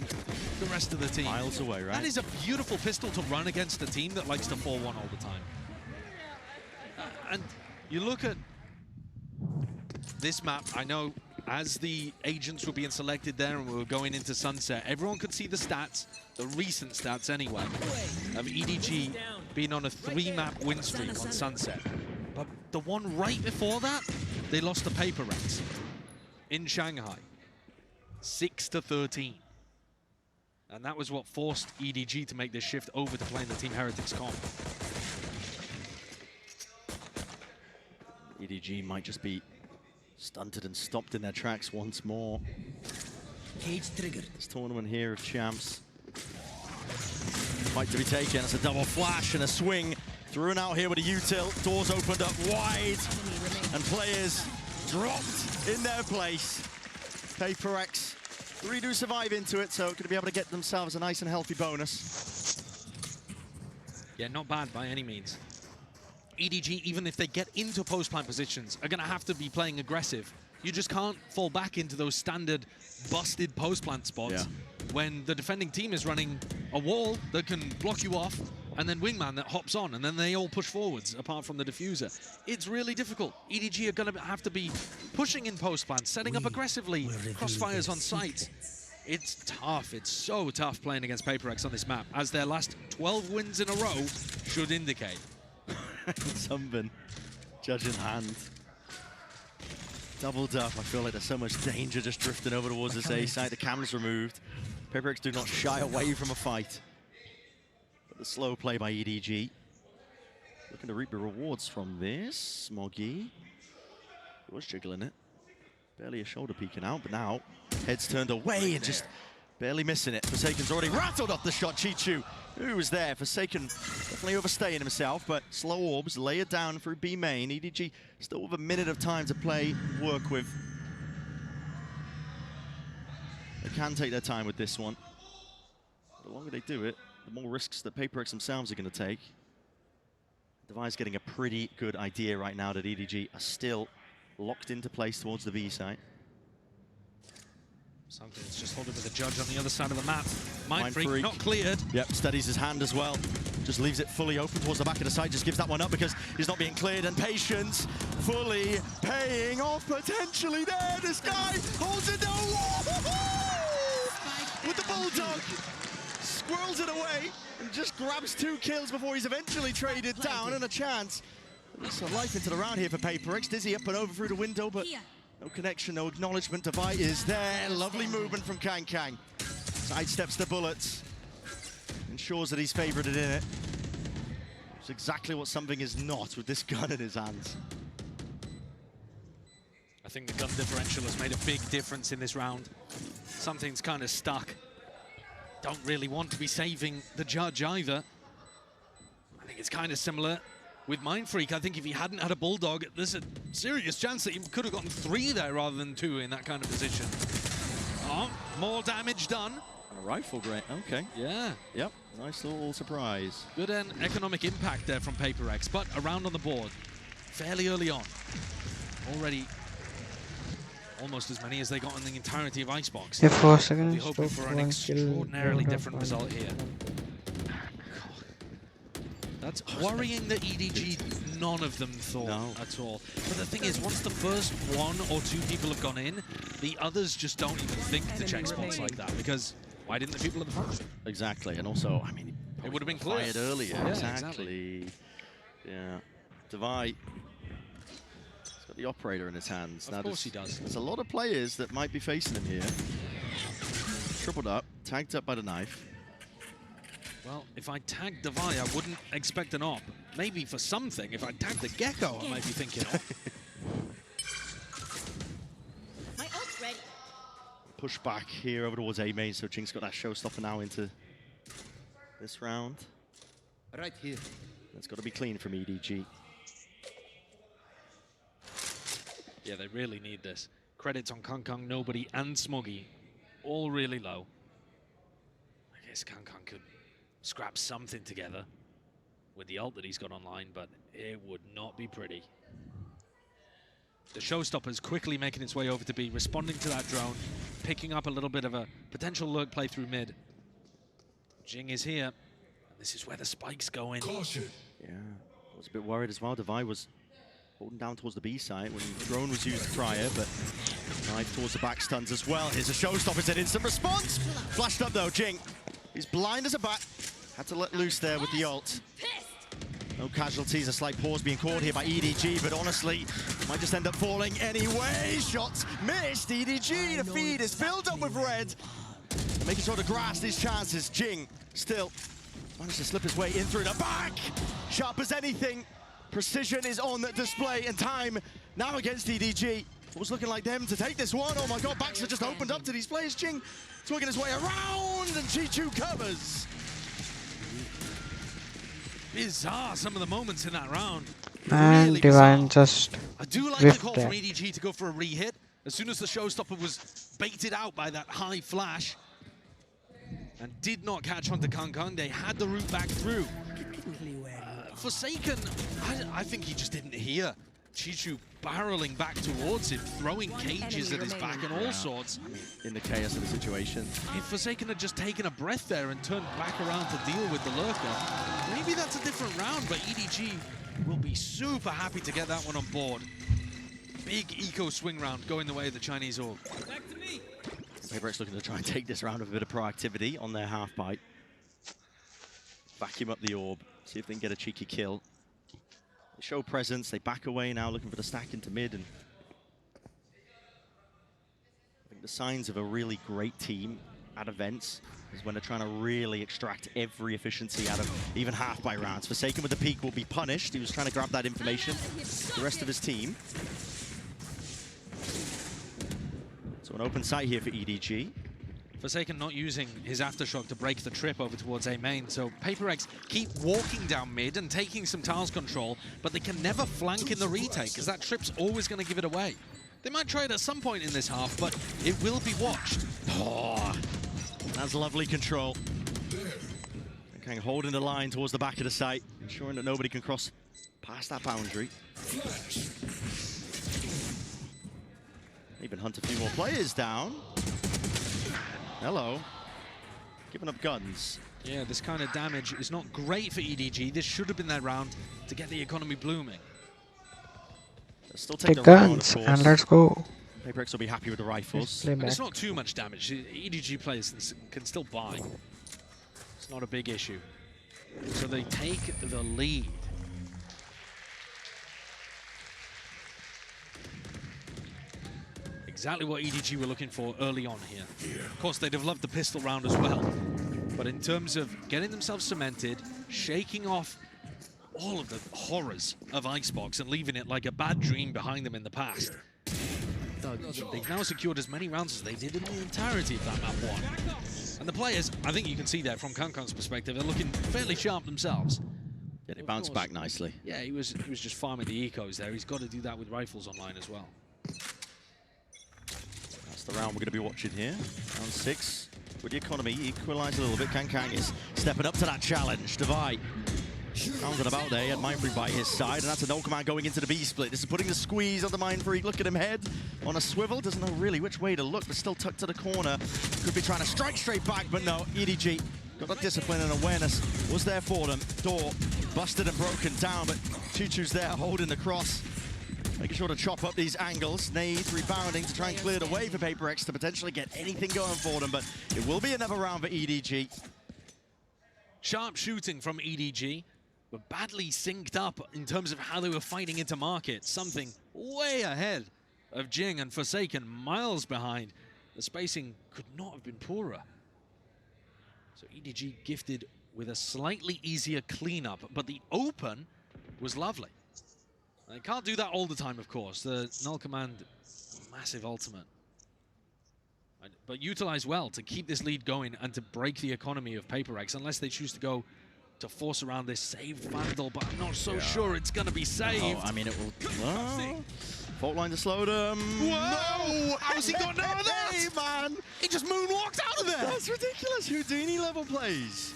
the rest of the team. Miles away, right? That is a beautiful pistol to run against a team that likes to 4-1 all the time. And you look at this map, I know as the agents were being selected there and we were going into Sunset, everyone could see the stats, the recent stats anyway, of EDG being on a 3-map win streak on Sunset. But the one right before that, they lost to PRX in Shanghai, 6-13. And that was what forced EDG to make this shift over to playing the Team Heretics comp. EDG might just be stunted and stopped in their tracks once more. Cage triggered. This tournament here of champs. Fight to be taken. It's a double flash and a swing. Through and out here with a util. Doors opened up wide. And players dropped in their place. PRX 3 do survive into it, so going to be able to get themselves a nice and healthy bonus. Yeah, not bad by any means. EDG, even if they get into post-plant positions, are going to have to be playing aggressive. You just can't fall back into those standard busted post-plant spots when the defending team is running a wall that can block you off, and then Wingman that hops on, and then they all push forwards, apart from the diffuser. It's really difficult. EDG are going to have to be pushing in post-plant, setting up aggressively, crossfires on site. It's tough. It's so tough playing against PRX on this map, as their last 12 wins in a row should indicate. Sunburn, judge in hand. Doubled up. I feel like there's so much danger just drifting over towards this A side. The camera's removed. PRX do not shy away from a fight. But the slow play by EDG. Looking to reap the rewards from this. Smoggy was jiggling it. Barely a shoulder peeking out, but now head's turned away and just barely missing it. Forsaken's already rattled off the shot. Chichu, who was there? Forsaken definitely overstaying himself, but slow orbs lay it down through B main. EDG still with a minute of time to play, work with. They can take their time with this one. The longer they do it, the more risks that PRX themselves are going to take. Devi's getting a pretty good idea right now that EDG are still locked into place towards the B site. Something's just holding with the judge on the other side of the map. Mindfreak not cleared. Yep, steadies his hand as well. Just leaves it fully open towards the back of the site. Just gives that one up because he's not being cleared. And Patience fully paying off potentially there. This guy holds it down. With the Bulldog. Squirrels it away and just grabs 2 kills before he's eventually traded down, and a chance. There's a life into the round here for PRX. Dizzy up and over through the window, but no connection, no acknowledgement. Devi is there. Lovely movement from Kang. Sidesteps the bullets. Ensures that he's favorited in it. It's exactly what something is not with this gun in his hands. I think the gun differential has made a big difference in this round. Something's kind of stuck. Don't really want to be saving the judge either. I think it's kind of similar with Mindfreak. I think if he hadn't had a Bulldog, there's a serious chance that he could have gotten 3 there rather than 2 in that kind of position. Oh, more damage done. A rifle, great. Okay. Yeah. Yep. Nice little surprise. Good economic impact there from PRX, but a round on the board fairly early on. Already almost as many as they got in the entirety of Icebox. If 4 seconds, We're hoping for an extraordinarily different result here. That's worrying that EDG, none of them thought at all. But the thing is, once the first 1 or 2 people have gone in, the others just don't even think to check spots like that, because why didn't the people at the front? Exactly, and also, I mean, it would have been cleared earlier. Yeah, exactly. Yeah. Devi got the operator in his hands. Of course he does. There's a lot of players that might be facing him here. Tripled up, tagged up by the knife. Well, if I tagged Devi, I wouldn't expect an op. Maybe for something. If I tagged the Gecko, I might be thinking op. My ult's ready. Push back here over towards A main, so Jing's got that showstopper now into this round. Right here. That's got to be clean from EDG. Yeah, they really need this. Credits on Kang, Nobody, and Smoggy. All really low. I guess Kang could scrap something together with the ult that he's got online, but it would not be pretty. The showstopper's quickly making its way over to B, responding to that drone, picking up a little bit of a potential lurk play through mid. Jing is here. This is where the spikes go in. Caution. Yeah, I was a bit worried as well. Devi was holding down towards the B site when the drone was used prior, but knife towards the back stuns as well. Here's a showstopper, it's an instant response. Flashed up though, Jing. He's blind as a bat. Had to let loose there with the ult. No casualties, a slight pause being called here by EDG, but honestly, might just end up falling anyway. Shots missed, EDG, the feed is filled up with red. Making sure to grasp these chances. Jing still managed to slip his way in through the back. Sharp as anything. Precision is on display, and time now against EDG. It was looking like them to take this one. Oh my god, backs have just opened up to these players. Jing working his way around, and Chichu covers. Bizarre, some of the moments in that round. And really Divine bizarre. just I do like the call whiffed from it. EDG to go for a re-hit. As soon as the showstopper was baited out by that high flash and did not catch onto Kang, they had the route back through. Forsaken, I think he just didn't hear Chichu barreling back towards him, throwing cages at his back and all sorts. I mean, in the chaos of the situation. If Forsaken had just taken a breath there and turned back around to deal with the lurker, maybe that's a different round, but EDG will be super happy to get that one on board. Big eco swing round going the way of the Chinese orb. PRX looking to try and take this round with a bit of proactivity on their half bite. Vacuum up the orb, see if they can get a cheeky kill. They show presence, they back away now, looking for the stack into mid. And I think the signs of a really great team at events is when they're trying to really extract every efficiency out of even half-bite rounds. Forsaken with the peak will be punished. He was trying to grab that information. The rest of his team. So an open site here for EDG. Forsaken not using his Aftershock to break the trip over towards A main, so PRX keep walking down mid and taking some tiles control, but they can never flank in the retake, because that trip's always going to give it away. They might try it at some point in this half, but it will be watched. Oh, that's lovely control. Okay, holding the line towards the back of the site, ensuring that nobody can cross past that boundary. Even hunt a few more players down. Hello. Giving up guns. Yeah, this kind of damage is not great for EDG. This should have been their round to get the economy blooming. They'll still take Take the round, of guns course. and let's go. PRX will be happy with the rifles. Play And back. it's not too much damage. EDG players can still buy. It's not a big issue. So they take the lead. Exactly what EDG were looking for early on here. Of course, they'd have loved the pistol round as well. But in terms of getting themselves cemented, shaking off all of the horrors of Icebox and leaving it like a bad dream behind them in the past, they've now secured as many rounds as they did in the entirety of that map one. And the players, I think you can see there from Kankan's perspective, they're looking fairly sharp themselves. Yeah, they bounced back nicely. Yeah, he was just farming the ecos there. He's got to do that with rifles online as well. That's the round we're going to be watching here. Round 6. With the economy equalised a little bit, Kankan is stepping up to that challenge. Divide. Rounded about there, he had Mindfreak by his side, and that's a no command going into the B-split. This is putting the squeeze on the Mindfreak. Look at him head on a swivel. Doesn't know really which way to look, but still tucked to the corner. Could be trying to strike straight back, but no. EDG got that discipline and awareness. Was there for them. Door busted and broken down, but Chuchu's there holding the cross. Making sure to chop up these angles. Nade rebounding to try and clear the way for PRX to potentially get anything going for them, but it will be another round for EDG. Sharp shooting from EDG, but badly synced up in terms of how they were fighting into market. Something way ahead of Jing and Forsaken, miles behind. The spacing could not have been poorer. So EDG gifted with a slightly easier cleanup, but the open was lovely. They can't do that all the time, of course. The null command, massive ultimate. But utilized well to keep this lead going and to break the economy of PRX, unless they choose to go to force around this saved Vandal, but I'm not so sure it's going to be saved. Oh, I mean, it will... Oh. Fault line to slow them. Whoa! How's he got none of that? Hey, man! He just moonwalked out of there! That's ridiculous. Houdini level plays.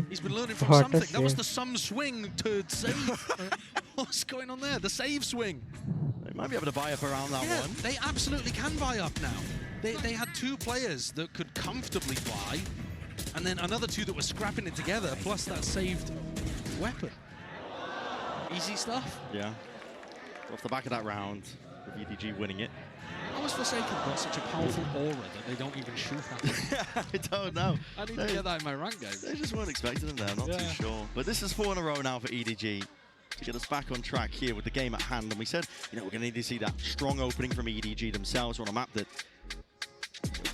He's been learning from What a something. That was save. the some swing to save. What's going on there? The save swing. They might be able to buy up around that Yeah, one. they absolutely can buy up now. They had 2 players that could comfortably buy, and then another 2 that were scrapping it together, plus that saved weapon. Easy stuff. Yeah. Off the back of that round, with EDG winning it. How has Forsaken got such a powerful aura that they don't even shoot at them? I don't know. I need to get that in my rank game. They just weren't expecting them there, not too sure. But this is 4 in a row now for EDG to get us back on track here with the game at hand. And we said, you know, we're going to need to see that strong opening from EDG themselves on a map that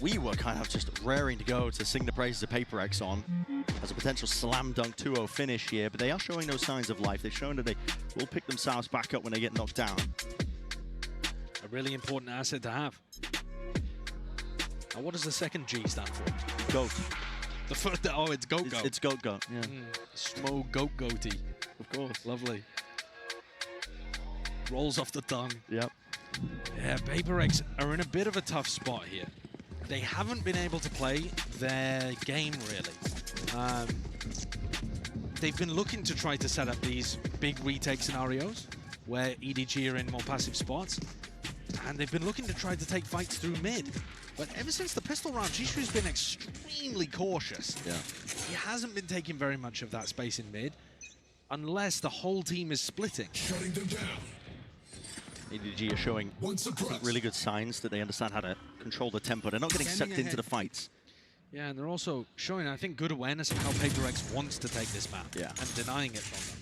we were kind of just raring to go to sing the praises of PRX on as a potential slam dunk 2-0 finish here. But they are showing no signs of life. They've shown that they will pick themselves back up when they get knocked down. A really important asset to have. Now, what does the second G stand for? Goat. The first, oh, it's Goat Goat. It's Goat Goat, yeah. Smo Goat Goatee. Of course. Lovely. Rolls off the tongue. Yep. Yeah, PRX are in a bit of a tough spot here. They haven't been able to play their game, really. they've been looking to try to set up these big retake scenarios where EDG are in more passive spots, and they've been looking to try to take fights through mid. But ever since the pistol round, Jishu's been extremely cautious. Yeah. He hasn't been taking very much of that space in mid, unless the whole team is splitting. Shutting them down. EDG are showing really good signs that they understand how to control the tempo. They're not getting sucked into the fights. Yeah, and they're also showing, I think, good awareness of how PRX wants to take this map, and denying it from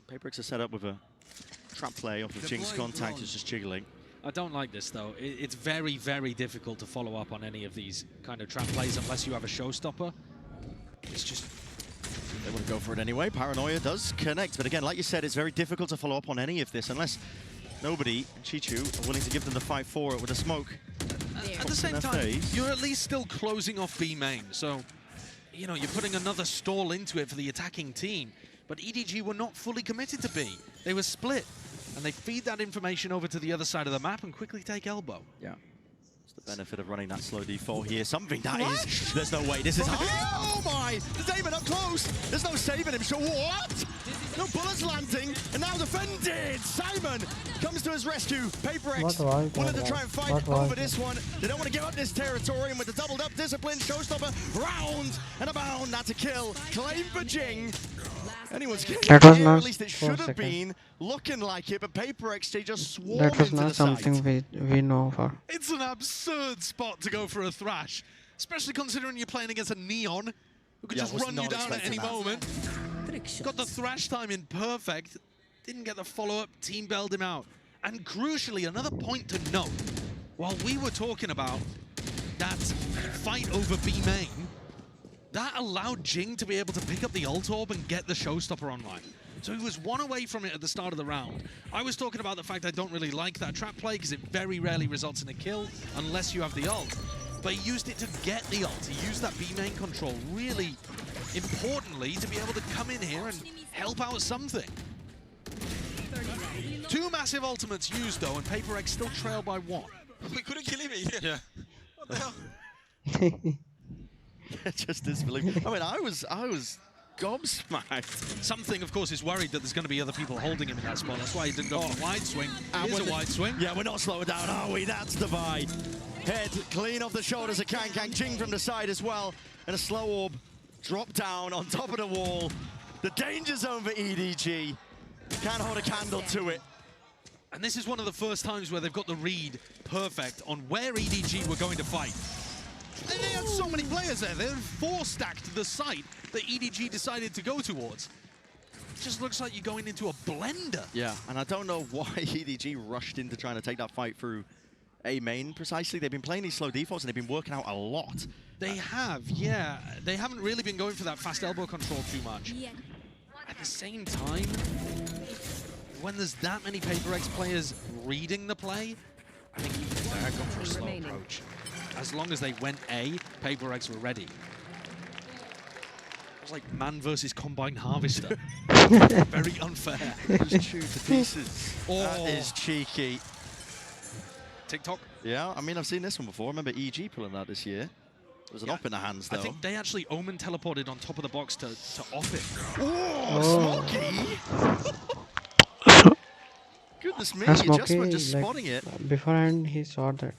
them. PRX are set up with a trap play off of Jing's contact. It's just jiggling. I don't like this, though. It's very, very difficult to follow up on any of these kind of trap plays unless you have a showstopper. It's just... They want to go for it anyway. Paranoia does connect, but again, like you said, it's very difficult to follow up on any of this unless nobody, Chichu, are willing to give them the fight for it with a smoke. At the same time, you're at least still closing off B main, so, you know, you're putting another stall into it for the attacking team. But EDG were not fully committed to B. They were split, and they feed that information over to the other side of the map and quickly take elbow. Yeah. It's the benefit of running that slow default here. Something that is... There's no way. This is... Oh my! The Damon up close! There's no saving him. So what? No bullets landing, and now defended! Simon comes to his rescue. PRX wanted to try and fight over this one. They don't want to give up this territory, and with the doubled up discipline, showstopper, round and a bound. That's a kill. Claim for Jing. Anyone's getting here, at least it should have been looking like it, but PRX, they just swarmed into the site. That was not something we know for. It's an absurd spot to go for a thrash, especially considering you're playing against a Neon who could just run you down at any moment. Got the thrash time in perfect, didn't get the follow-up, team bailed him out. And crucially, another point to note, while we were talking about that fight over B main, that allowed Jing to be able to pick up the ult orb and get the showstopper online. So he was one away from it at the start of the round. I was talking about the fact I don't really like that trap play because it very rarely results in a kill unless you have the ult. But he used it to get the ult. He used that B main control really importantly to be able to come in here and help out something. 2 massive ultimates used though, and PRX still trail by 1. We couldn't kill him either. Yeah. What the hell? Just disbelief. I mean, I was gobsmacked. Something, of course, is worried that there's going to be other people holding him in that spot. That's why he didn't go for a wide swing. Here's a wide swing. Yeah, we're not slowing down, are we? That's Divide. Head clean off the shoulders of Kang. Jing from the side as well. And a slow orb drop down on top of the wall. The danger zone for EDG. Can't hold a candle to it. And this is one of the first times where they've got the read perfect on where EDG were going to fight. And they had so many players there. They had 4 stacked the site that EDG decided to go towards. It just looks like you're going into a blender. Yeah, and I don't know why EDG rushed into trying to take that fight through A main precisely. They've been playing these slow defaults and they've been working out a lot. They have, yeah. They haven't really been going for that fast elbow control too much. At the same time, when there's that many PRX players reading the play, I think they're going for a slow approach. As long as they went A, PRX were ready. It was like man versus combine harvester. Very unfair. Just chewed to pieces. That is cheeky. TikTok? Yeah, I mean, I've seen this one before. I remember EG pulling that this year. It was an op in the hands, though. I think they actually Omen teleported on top of the box to off it. Oh, Smoky! Goodness me, Adjustment just spotting it. Beforehand, he saw that.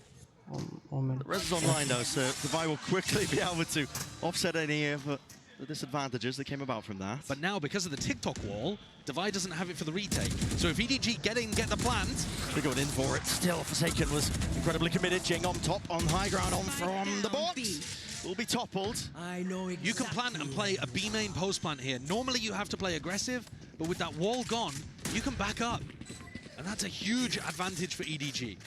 The res is online though, so Divide will quickly be able to offset any of the disadvantages that came about from that. But now, because of the TikTok wall, Divide doesn't have it for the retake. So if EDG get the plant... They're going in for it. Still, Forsaken was incredibly committed. Jing on top, on high ground, on from the box. Will be toppled. I know exactly. You can plant and play a B main post plant here. Normally you have to play aggressive, but with that wall gone, you can back up. And that's a huge advantage for EDG.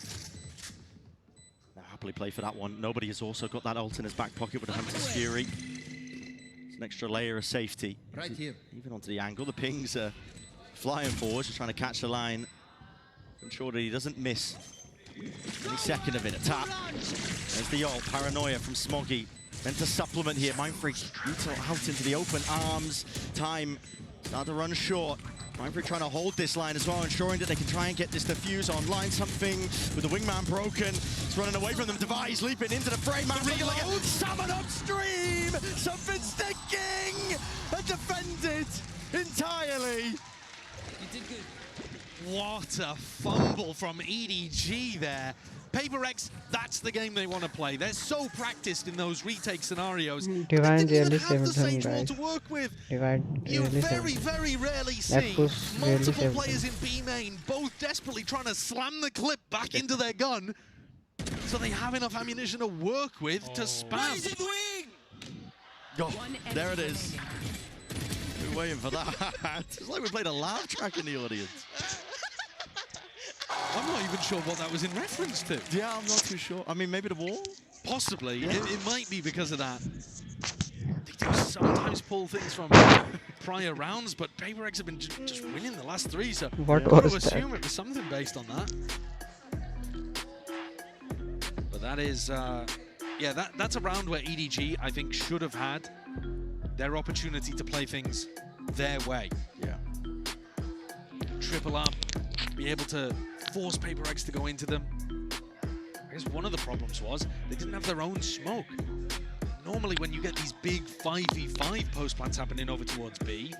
Happily play for that one. Nobody has also got that ult in his back pocket with a Hunter's Fury. It's an extra layer of safety. Right here. Even onto the angle. The pings are flying forward, just trying to catch the line. Ensure that he doesn't miss any second of it. A tap. There's the ult. Paranoia from Smoggy. Then to supplement here. Mindfreak out into the open arms. Time start to run short. Mindfreak trying to hold this line as well, ensuring that they can try and get this defuse online. Something with the wingman broken. It's running away from them. Device leaping into the frame. Reload. Summon upstream. Something sticking. And defended entirely. You did good. What a fumble from EDG there. PRX, that's the game they want to play. They're so practiced in those retake scenarios. They Divine didn't even really have saved the them, Sage Wall guys. to work with. Divine You really very, saved. very rarely That see push really multiple saved players in B main both desperately trying to slam the clip back into their gun so they have enough ammunition to work with to spam. Oh, there it is. We're waiting for that. It's like we played a laugh track in the audience. I'm not even sure what that was in reference to. Yeah, I'm not too sure. I mean, maybe the wall? Possibly. Yeah. It might be because of that. They do sometimes pull things from prior rounds, but PRX have been just winning the last three, so What I'm going to was that? assume it was something based on that. But that is, yeah, that's a round where EDG, I think, should have had their opportunity to play things their way. Yeah. Triple up, be able to force PRX to go into them. I guess one of the problems was they didn't have their own smoke. Normally when you get these big 5v5 post plants happening over towards B,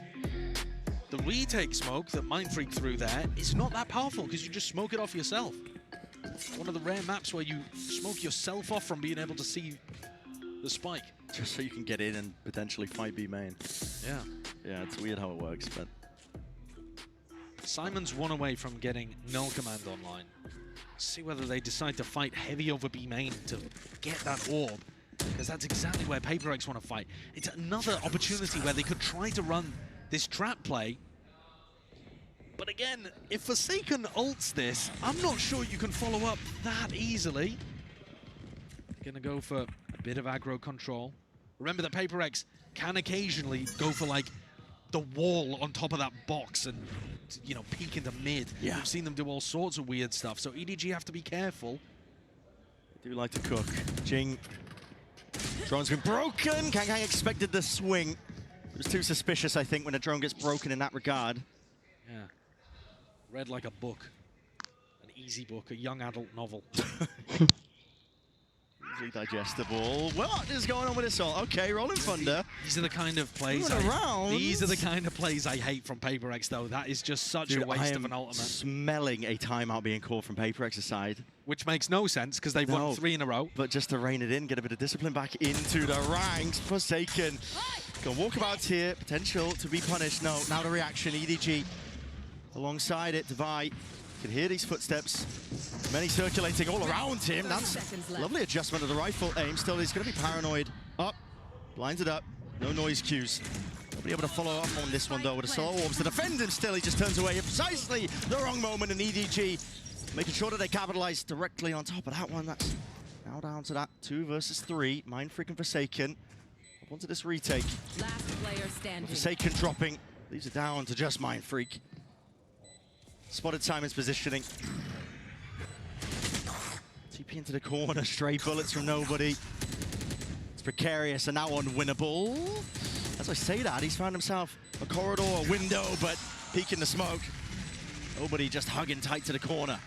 the retake smoke that Mindfreak threw there is not that powerful because you just smoke it off yourself. One of the rare maps where you smoke yourself off from being able to see the spike. Just so you can get in and potentially fight B main. Yeah. Yeah, it's weird how it works, but... Simon's one away from getting null command online. See whether they decide to fight heavy over B main to get that orb, because that's exactly where PRX want to fight. It's another opportunity where they could try to run this trap play. But again, if Forsaken ults this, I'm not sure you can follow up that easily. Gonna go for a bit of aggro control. Remember that PRX can occasionally go for like the wall on top of that box and, you know, peek into mid. Yeah. We've seen them do all sorts of weird stuff, so EDG have to be careful. They do like to cook. Jing. Drone's been broken. Kang expected the swing. It was too suspicious, I think, when a drone gets broken in that regard. Yeah. Read like a book. An easy book, a young adult novel. Easily digestible. What is going on with this all? Okay, Rolling Thunder. These are the kind of plays these are the kind of plays I hate from PRX, though. That is just such a waste of an ultimate. Smelling a timeout being called from PRX's side. Which makes no sense, because they've won 3 in a row. But just to rein it in, get a bit of discipline back into the ranks. Forsaken. Go walkabouts here. Potential to be punished. No, now the reaction. EDG alongside it. Devi can hear these footsteps. Many circulating all around him. That's a lovely adjustment of the rifle aim. Still, he's going to be paranoid. Up. Blinds it up. No noise cues. Nobody able to follow up on this one, though, with the slow orbs to defend him still. He just turns away at precisely the wrong moment, and EDG making sure that they capitalize directly on top of that one. That's now down to that 2 versus 3. Mindfreak and Forsaken. Up onto this retake. Last player standing. Forsaken dropping. Leaves it down to just Mindfreak. Spotted Simon's positioning. TP into the corner. Stray bullets from nobody. It's precarious and now unwinnable. As I say that, he's found himself a corridor, a window, but peeking the smoke. Nobody just hugging tight to the corner.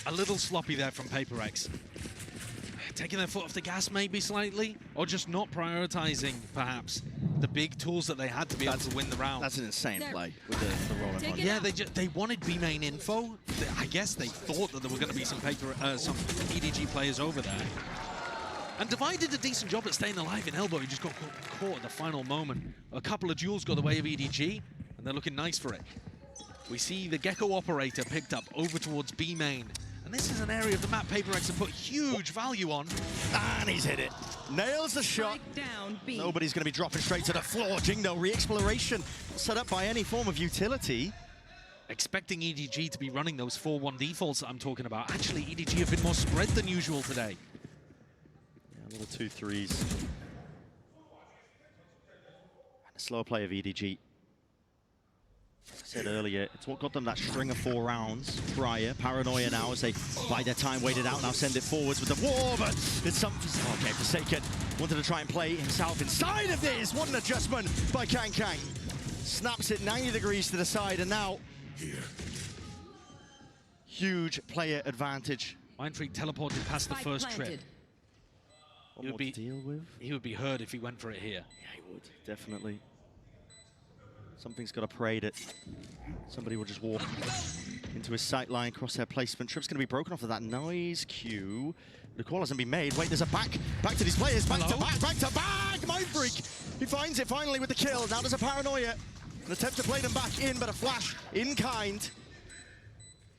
A little sloppy there from PRX. Taking their foot off the gas maybe slightly, or just not prioritizing, perhaps, the big tools that they had to be able to win the round. That's an insane play with the rolling one. Yeah, they wanted B main info. I guess they thought that there were going to be some EDG players over there. And Devi did a decent job at staying alive in elbow. He just got caught at the final moment. A couple of duels got the way of EDG, and they're looking nice for it. We see the Gecko operator picked up over towards B main. And this is an area of the map PRX have put huge value on. And he's hit it. Nails the shot. Down, B. Nobody's going to be dropping straight to the floor. Jingdo, re-exploration set up by any form of utility. Expecting EDG to be running those 4-1 defaults that I'm talking about. Actually, EDG have been more spread than usual today. Yeah, another 2 threes. And a slow play of EDG. As I said earlier, it's what got them that string of 4 rounds prior. Paranoia now as they bide their time, wait it out, now send it forwards with the war, but it's something. Okay, Forsaken wanted to try and play himself inside of this. What an adjustment by Kang. snaps it 90 degrees to the side, and now huge player advantage. Mind Freak teleported past the first trip. What more to deal with? He would be hurt if he went for it here. Yeah, he would, definitely. Something's got to pray that somebody will just walk into his sight line, crosshair placement. Trip's going to be broken off of that noise cue. The call hasn't been made. Wait, there's a back to these players. Back to back. Mind Freak. He finds it finally with the kill. Now there's a paranoia. An attempt to play them back in, but a flash in kind.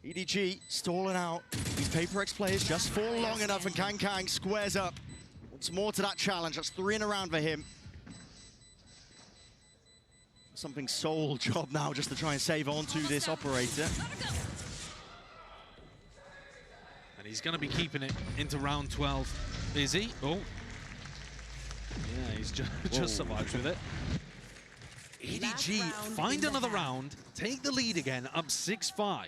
EDG stalling out. These PRX players just fall long enough, and Kang squares up. What's more to that challenge? That's 3 in a round for him. Something Seoul job now just to try and save on to this operator. And he's going to be keeping it into round 12. Is he? Oh. Yeah, he's just survives with it. EDG find another round, take the lead again, up 6-5.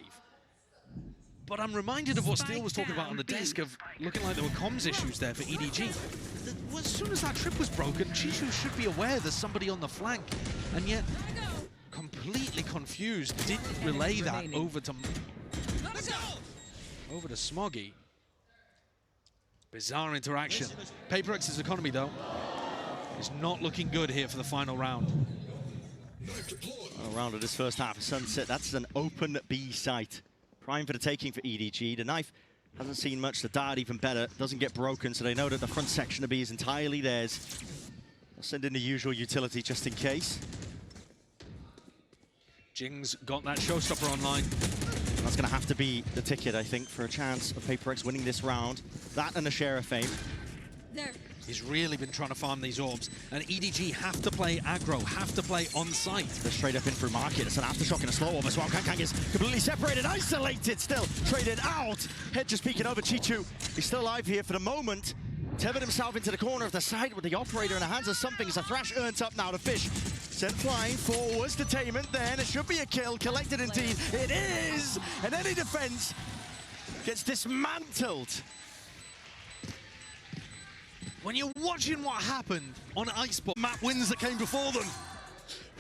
But I'm reminded of what Steele was talking about on the desk of looking like there were comms issues there for EDG. As soon as that trip was broken, Chishu should be aware there's somebody on the flank, and yet completely confused, didn't relay that over to Smoggy. Bizarre interaction. PRX's economy, though, is not looking good here for the final round. Final round of this first half of Sunset. That's an open B site. Prime for the taking for EDG. The knife hasn't seen much. The dart even better. Doesn't get broken, so they know that the front section of B is entirely theirs. They'll send in the usual utility just in case. Jing's got that showstopper online. That's going to have to be the ticket, I think, for a chance of PRX winning this round. That and a share of fame. There. He's really been trying to farm these orbs, and EDG have to play aggro, have to play on site. They're straight up in through market. It's an aftershock and a slow orb as well. Kang is completely separated, isolated still, traded out. Head just peeking over. Chichu, he's still alive here for the moment. Tethered himself into the corner of the side with the operator in the hands of something as a Thrash earns up now to Fish. Sent flying forwards, detainment then. It should be a kill, collected indeed. It is! And any defense gets dismantled. When you're watching what happened on Icebox, map wins that came before them.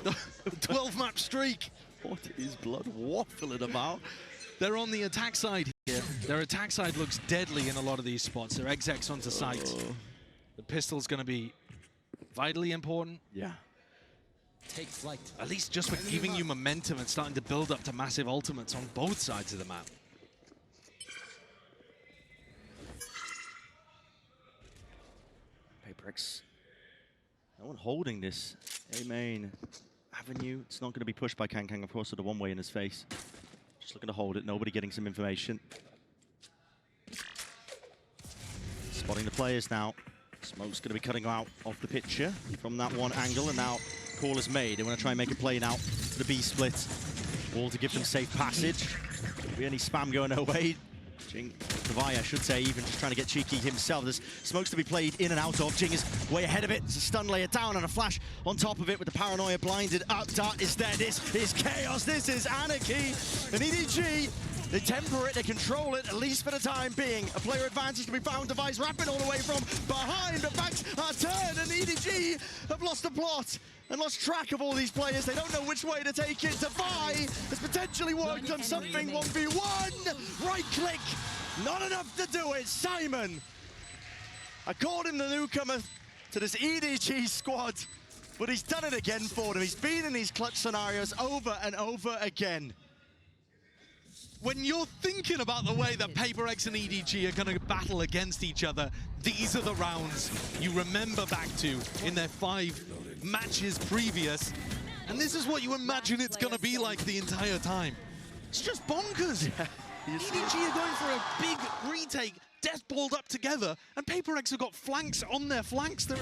The 12-map streak. What is blood waffling about? They're on the attack side here. Their attack side looks deadly in a lot of these spots. Their execs onto site. The pistol's going to be vitally important. Yeah. Take flight. At least just for giving you momentum and starting to build up to massive ultimates on both sides of the map. PRX. No one holding this A-main avenue. It's not going to be pushed by Kang, of course, with the one-way in his face. Just looking to hold it. Nobody getting some information. Spotting the players now. Smoke's going to be cutting out of the picture from that one angle, and now call is made. They want to try and make a play now to the B split. All to give them safe passage. Be any spam going their way. Jing, Tavai, I should say, even just trying to get cheeky himself. There's smokes to be played in and out of. Jing is way ahead of it. It's a stun layer down and a flash on top of it with the paranoia blinded up. Dart is there. This is chaos. This is anarchy. And EDG, they temper it, they control it, at least for the time being. A player advantage to be found. Device wrapping all the way from behind. The backs are turned, and EDG have lost the plot and lost track of all these players. They don't know which way to take it. Tavai has potentially worked on something 1v1. Right click, not enough to do it. Simon, I called him the newcomer to this EDG squad, but he's done it again for them. He's been in these clutch scenarios over and over again. When you're thinking about the way that PRX and EDG are going to battle against each other, these are the rounds you remember back to in their 5 matches previous. And this is what you imagine it's going to be like the entire time. It's just bonkers. EDG are going for a big retake, death balled up together, and PRX have got flanks on their flanks. They're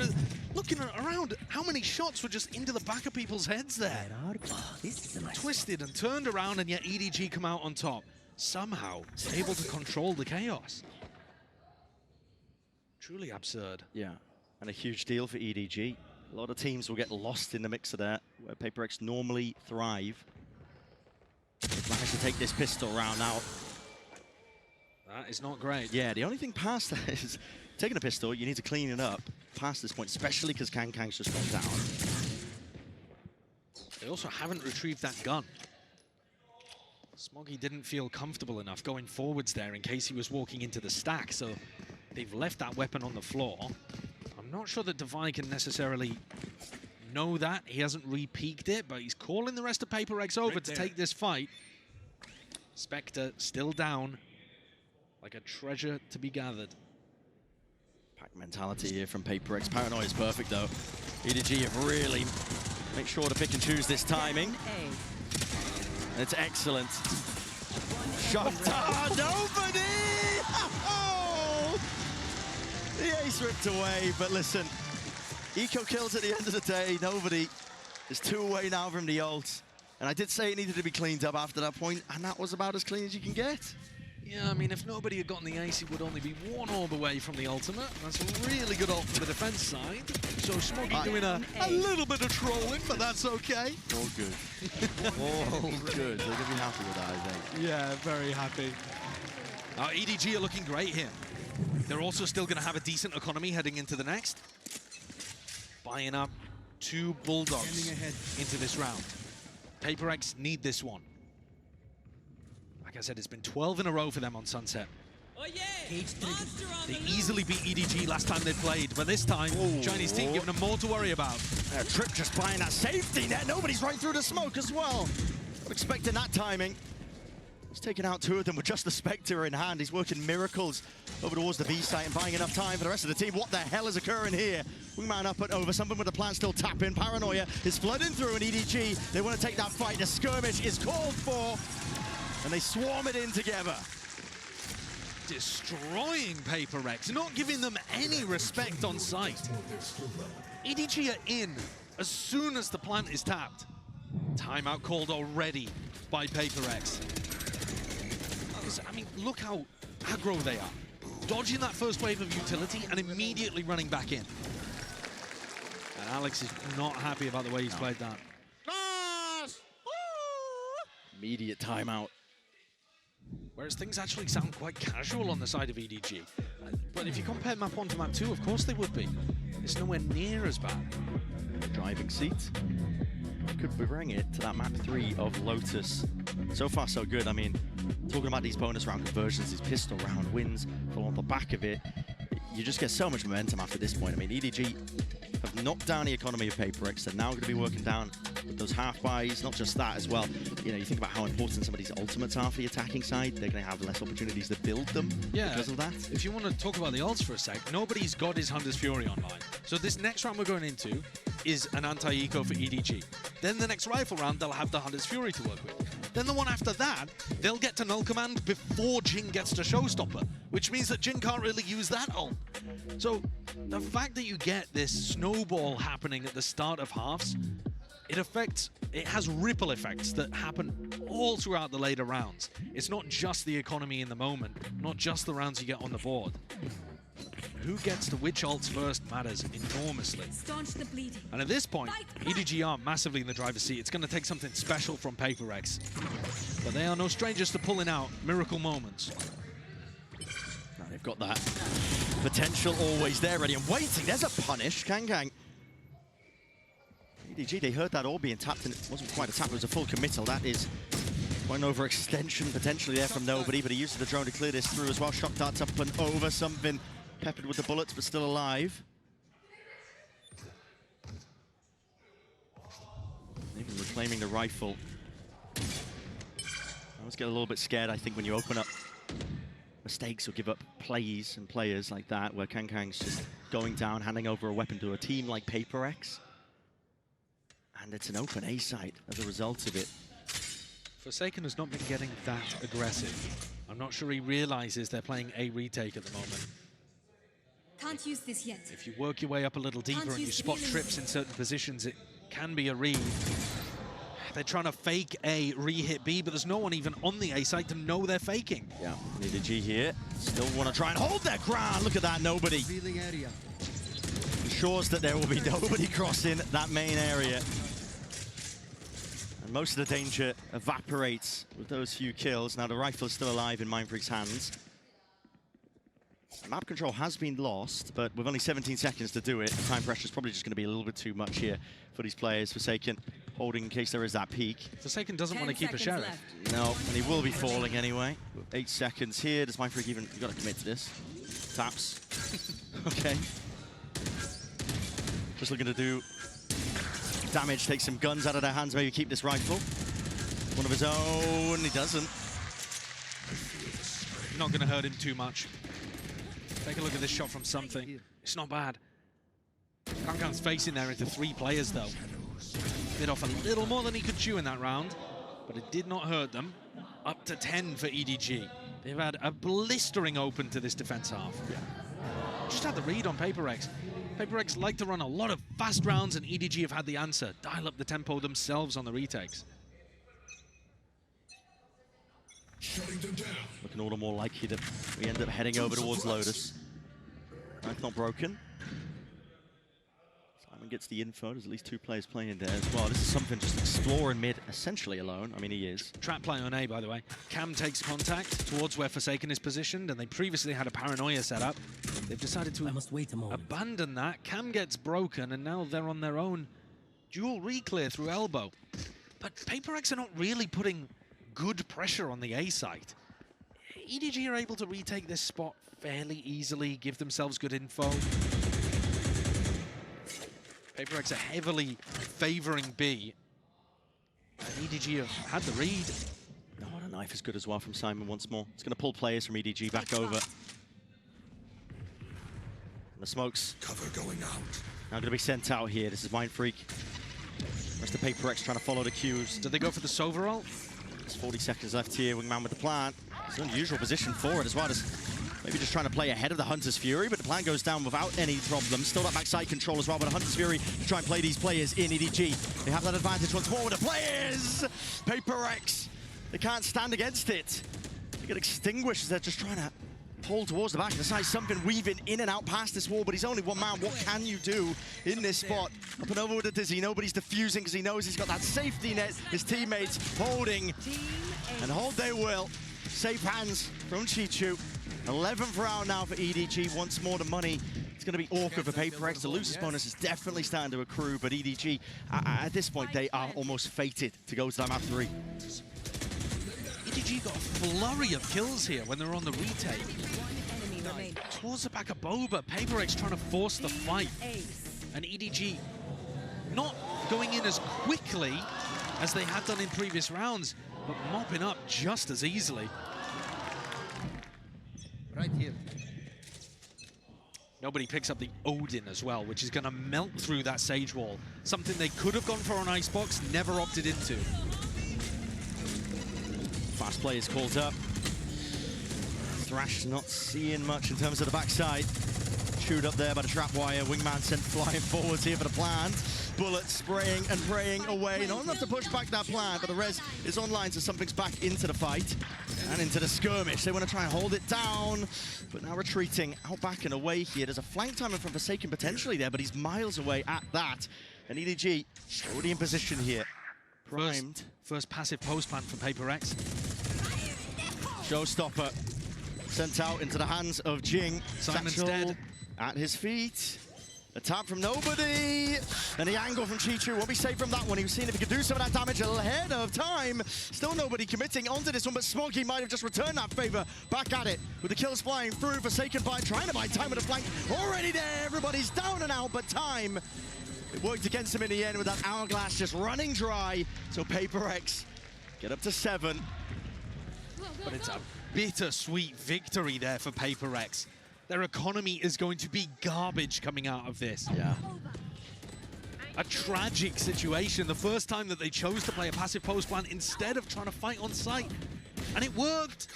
looking around. How many shots were just into the back of people's heads there? Twisted and turned around, and yet EDG come out on top. Somehow able to control the chaos. Truly absurd. Yeah, and a huge deal for EDG. A lot of teams will get lost in the mix of that, where PRX normally thrive. They've managed to take this pistol round now. That is not great. Yeah, the only thing past that is taking a pistol, you need to clean it up past this point, especially because Kang's just gone down. They also haven't retrieved that gun. Smoggy didn't feel comfortable enough going forwards there in case he was walking into the stack, so they've left that weapon on the floor. I'm not sure that Devi can necessarily know that. He hasn't re-peeked it, but he's calling the rest of PRX over to take this fight. Spectre still down, like a treasure to be gathered. Pack mentality here from PRX. Paranoia is perfect though. EDG have really made sure to pick and choose this timing. It's excellent. Shot. Nobody! Oh! The ace ripped away, but listen, eco kills at the end of the day. Nobody is 2 away now from the ult. And I did say it needed to be cleaned up after that point, and that was about as clean as you can get. Yeah, I mean, if nobody had gotten the ace, he would only be 1 orb away from the ultimate. That's a really good ult for the defense side. So Smoggy doing a little bit of trolling, but that's okay. All good. All good. They're going to be happy with that, I think. Yeah, very happy. EDG are looking great here. They're also still going to have a decent economy heading into the next. Buying up 2 Bulldogs into this round. PRX need this one. Like I said, it's been 12 in a row for them on Sunset. Oh yeah! They easily beat EDG last time they played, but this time, Chinese team giving them more to worry about. Trick just buying that safety net. Nobody's right through the smoke as well. Not expecting that timing. He's taking out 2 of them with just the Spectre in hand. He's working miracles over towards the B site and buying enough time for the rest of the team. What the hell is occurring here? Wingman up and over. Something with the plan still tapping. Paranoia is flooding through an EDG. They want to take that fight. The skirmish is called for. And they swarm it in together. Destroying PRX, not giving them any respect on site. EDG are in as soon as the plant is tapped. Timeout called already by PRX. I mean, look how aggro they are. Dodging that first wave of utility and immediately running back in. And Alex is not happy about the way he's played that. Immediate timeout. Whereas things actually sound quite casual on the side of EDG. But if you compare map 1 to map 2, of course they would be. It's nowhere near as bad. Driving seat. Could bring it to that map 3 of Lotus. So far, so good. I mean, talking about these bonus round conversions, these pistol round wins, on the back of it, you just get so much momentum after this point. I mean, EDG have knocked down the economy of PRX. They're now going to be working down with those half buys, not just that as well. You know, you think about how important some of these ultimates are for the attacking side. They're going to have less opportunities to build them because of that. If you want to talk about the ults for a sec, nobody's got his Hunter's Fury online. So this next round we're going into is an anti-eco for EDG. Then the next rifle round, they'll have the Hunter's Fury to work with. Then the one after that, they'll get to Null Command before Jin gets to Showstopper, which means that Jin can't really use that ult. So the fact that you get this snowball happening at the start of halves, it has ripple effects that happen all throughout the later rounds. It's not just the economy in the moment, not just the rounds you get on the board. Who gets to which ults first matters enormously. Staunch the bleeding. And at this point, EDG are massively in the driver's seat. It's going to take something special from PRX. But they are no strangers to pulling out miracle moments. Now they've got that potential always there, ready and waiting. There's a punish. Kang. EDG, they heard that all being tapped, and it wasn't quite a tap, it was a full committal. That is one overextension potentially there from nobody, but he uses the drone to clear this through as well. Shock darts up and over, something peppered with the bullets, but still alive. Even reclaiming the rifle. I always get a little bit scared, I think, when you open up mistakes or give up plays and players like that, where Kang's just going down, handing over a weapon to a team like PRX. And it's an open A site as a result of it. Forsaken has not been getting that aggressive. I'm not sure he realizes they're playing a retake at the moment. Can't use this yet. If you work your way up a little deeper and you spot trips in certain positions, it can be a read. They're trying to fake A, re-hit B, but there's no one even on the A site to know they're faking. Yeah, EDG here. Still want to try and hold their ground. Look at that, nobody. Ensures that there will be nobody crossing that main area. And most of the danger evaporates with those few kills. Now the rifle is still alive in Mindfreak's hands. Map control has been lost, but with only 17 seconds to do it, the time pressure is probably just going to be a little bit too much here for these players. Forsaken holding in case there is that peak. Forsaken doesn't want to keep a sheriff. No, and he will be falling anyway. 8 seconds here. Does Mindfreak even... You've got to commit to this. Taps. Okay. Just looking to do damage, take some guns out of their hands, maybe keep this rifle. One of his own, he doesn't. Not going to hurt him too much. Take a look at this shot from Something. It's not bad. Kankan's facing there into 3 players though. Bit off a little more than he could chew in that round, but it did not hurt them. Up to 10 for EDG. They've had a blistering open to this defense half. Yeah. Just had the read on PRX. PRX like to run a lot of fast rounds, and EDG have had the answer. Dial up the tempo themselves on the retakes. Looking all the more likely that we end up heading over towards Lotus. Knife not broken. Simon gets the info. There's at least 2 players playing there as well. This is Something just exploring mid, essentially alone. I mean, he is. Trap play on A, by the way. Cam takes contact towards where Forsaken is positioned, and they previously had a paranoia set up. They've decided to abandon that. Cam gets broken, and now they're on their own. Dual re-clear through elbow. But PRX are not really putting good pressure on the A site. EDG are able to retake this spot fairly easily, give themselves good info. PRX are heavily favoring B. And EDG have had the read. Oh, and a knife is good as well from Simon once more. It's going to pull players from EDG back over. And the smokes. Cover going out. Now going to be sent out here. This is Mindfreak. Rest of PRX trying to follow the cues. Did they go for the Sova ult? There's 40 seconds left here. Wingman with the plant. It's an unusual position for it as well. Maybe just trying to play ahead of the Hunter's Fury, but the plan goes down without any problem. Still that backside control as well, but the Hunter's Fury to try and play these players in EDG. They have that advantage once more with the players! PRX, they can't stand against it. They get extinguished as they're just trying to pull towards the back of the side. Something weaving in and out past this wall, but he's only one man. What can you do in this spot? Up and over with the Dizzy. Nobody's defusing because he knows he's got that safety net. His teammates holding, and hold they will. Safe hands from Chichu. 11th round now for EDG. Once more the money. It's going to be awkward for PRX. The losers bonus is definitely starting to accrue, but EDG, at this point, they are almost fated to go to that map 3. EDG got a flurry of kills here when they were on the retake. Towards the back of Boba, PRX trying to force the fight. And EDG not going in as quickly as they had done in previous rounds, but mopping up just as easily. Right here. Nobody picks up the Odin as well, which is going to melt through that Sage Wall. Something they could have gone for on Icebox, never opted into. Fast play is called up. Thrash not seeing much in terms of the backside. Chewed up there by the trap wire. Wingman sent flying forwards here for the plant. Bullets spraying and praying away. Not enough to push back that plant, but the res is online, so Something's back into the fight and into the skirmish. They want to try and hold it down, but now retreating out back and away here. There's a flank timer from Forsaken potentially there, but he's miles away at that. And EDG already in position here. Primed. First passive post plant from PRX. Showstopper sent out into the hands of Jing. Simon's Satchel dead. At his feet. A tap from nobody. And the angle from Chichu won't be safe from that one. He was seeing if he could do some of that damage ahead of time. Still nobody committing onto this one, but Smokey might have just returned that favor back at it. With the kills flying through, Forsaken by trying to buy time with the flank. Already there, everybody's down and out, but time. It worked against him in the end with that hourglass just running dry. So PRX get up to 7. But it's a bittersweet victory there for PRX. Their economy is going to be garbage coming out of this. Yeah. A tragic situation. The first time that they chose to play a passive post plant instead of trying to fight on site. And it worked.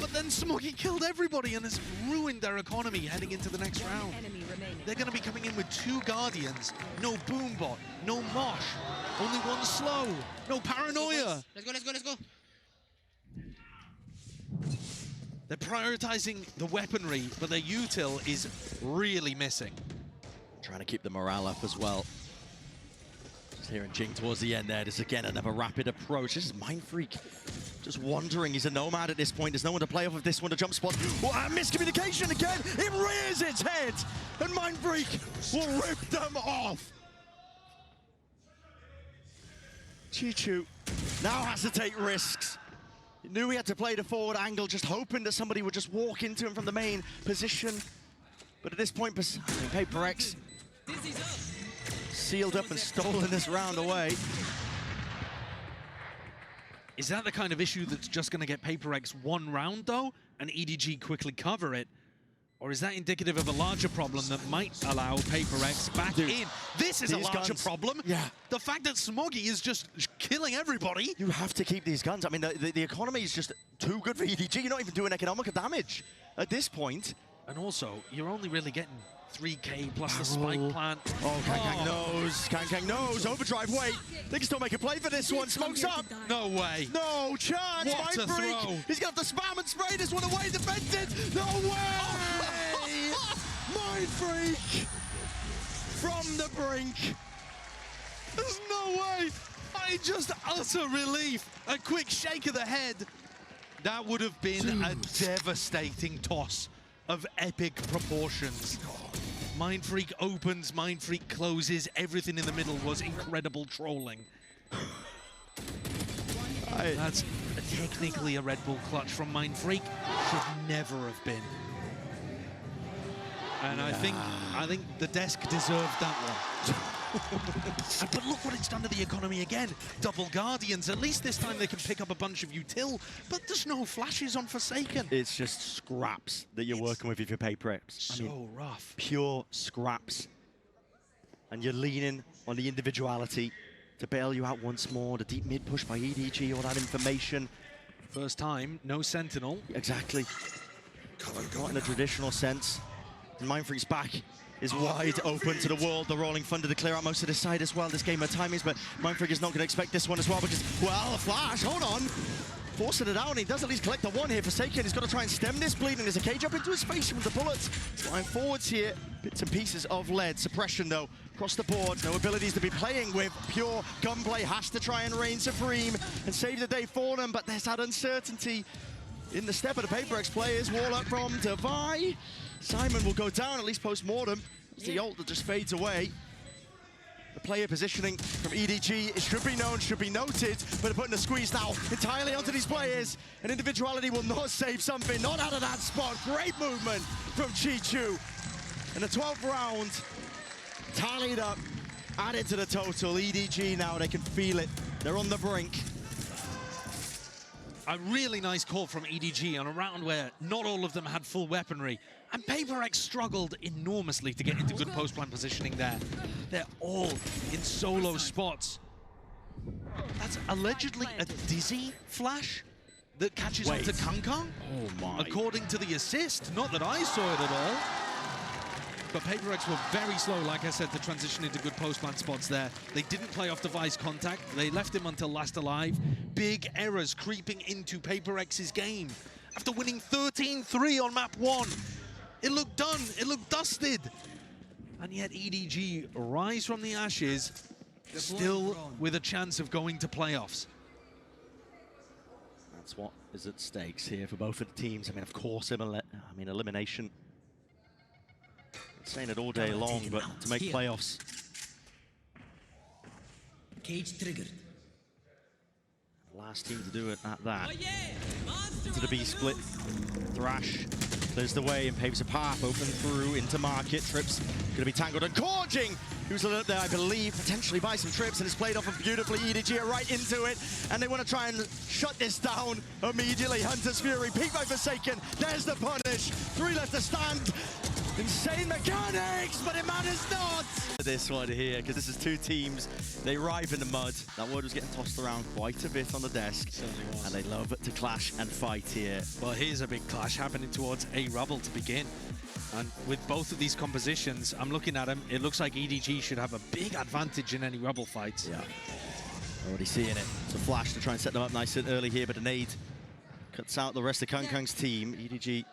But then Smoggy killed everybody and has ruined their economy heading into the next round. They're going to be coming in with 2 Guardians, no Boombot, no Mosh, only 1 slow, no Paranoia. Let's go, let's go, let's go. They're prioritizing the weaponry, but their util is really missing. Trying to keep the morale up as well. Just hearing Jing towards the end there. This again, another rapid approach. This is Mindfreak. Just wandering. He's a nomad at this point. There's no one to play off of this one. The jump spot. Oh, miscommunication again. It rears its head. And Mindfreak will rip them off. Chichu now has to take risks. He knew he had to play the forward angle, just hoping that somebody would just walk into him from the main position. But at this point, PRX sealed up and stolen this round away. Is that the kind of issue that's just going to get PRX one round, though, and EDG quickly cover it? Or is that indicative of a larger problem that might allow PRX back in? This is a larger problem. Yeah. The fact that Smoggy is just killing everybody. You have to keep these guns. I mean, the economy is just too good for EDG. You're not even doing economical damage at this point. And also, you're only really getting 3K plus the spike plant. Oh, Kang knows. Kang knows. Overdrive, wait. They can still make a play for this one. Smokes up. No way. No chance. What a Mindfreak. throw. He's got the spam and spray this one away. Defended. No way. Mindfreak from the brink. There's no way. I just utter relief. A quick shake of the head. That would have been a devastating toss of epic proportions. Mindfreak opens, Mindfreak closes. Everything in the middle was incredible trolling. That's technically a Red Bull clutch from Mindfreak. Should never have been. And I think the desk deserved that one. But look what it's done to the economy again. Double Guardians. At least this time they can pick up a bunch of util, but there's no flashes on Forsaken. It's just scraps that you're working with if you're PRX. So rough. Pure scraps. And you're leaning on the individuality to bail you out once more. The deep mid push by EDG, all that information. First time, no Sentinel. Exactly. Not in a traditional sense. And Mindfreak's back is wide open to the wall. The Rolling Thunder to clear out most of the side as well. This game of timings, but Mindfreak is not going to expect this one as well because, well, a flash, hold on. Forcing it out, he does at least collect the one here. Forsaken, he's got to try and stem this bleeding. There's a cage up into his face with the bullets. Flying forwards here, bits and pieces of lead. Suppression, though, across the board. No abilities to be playing with. Pure gunplay has to try and reign supreme and save the day for them, but there's that uncertainty in the step of the PRX players. Wall up from Devi. Simon will go down, at least post-mortem. It's the ult that just fades away. The player positioning from EDG, it should be known, should be noted, but they're putting a squeeze now entirely onto these players. And individuality will not save something, not out of that spot. Great movement from Chichu. And the 12th round, tallied up, added to the total. EDG now, they can feel it. They're on the brink. A really nice call from EDG on a round where not all of them had full weaponry. And PRX struggled enormously to get into good post-plant positioning there. They're all in solo spots. That's allegedly a Dizzy flash that catches onto Kang. Oh my. According to the assist, not that I saw it at all. But PRX were very slow, like I said, to transition into good post-plant spots there. They didn't play off device contact. They left him until last alive. Big errors creeping into PRX's game. After winning 13-3 on map 1, it looked done, it looked dusted. And yet EDG rise from the ashes, still with a chance of going to playoffs. That's what is at stakes here for both of the teams. I mean, of course, elimination. Saying it all day long, but to make playoffs. Cage triggered. Last team to do it at that. Into the B split. Thrash clears the way and paves a path open through into market. Trips gonna be tangled and Gorging, who's alert there, I believe, potentially by some trips, and it's played off of beautifully. EDG are right into it, and they want to try and shut this down immediately. Hunter's Fury, peek by Forsaken. There's the punish. 3 left to stand. Insane mechanics, but it matters not. This one here, because this is 2 teams. They arrive in the mud. That word was getting tossed around quite a bit on the desk. And they love to clash and fight here. Well, here's a big clash happening towards A Rubble to begin. And with both of these compositions, I'm looking at them, it looks like EDG should have a big advantage in any Rubble fights. Yeah, already seeing it. It's a flash to try and set them up nice and early here, but a nade cuts out the rest of Kang's team. EDG.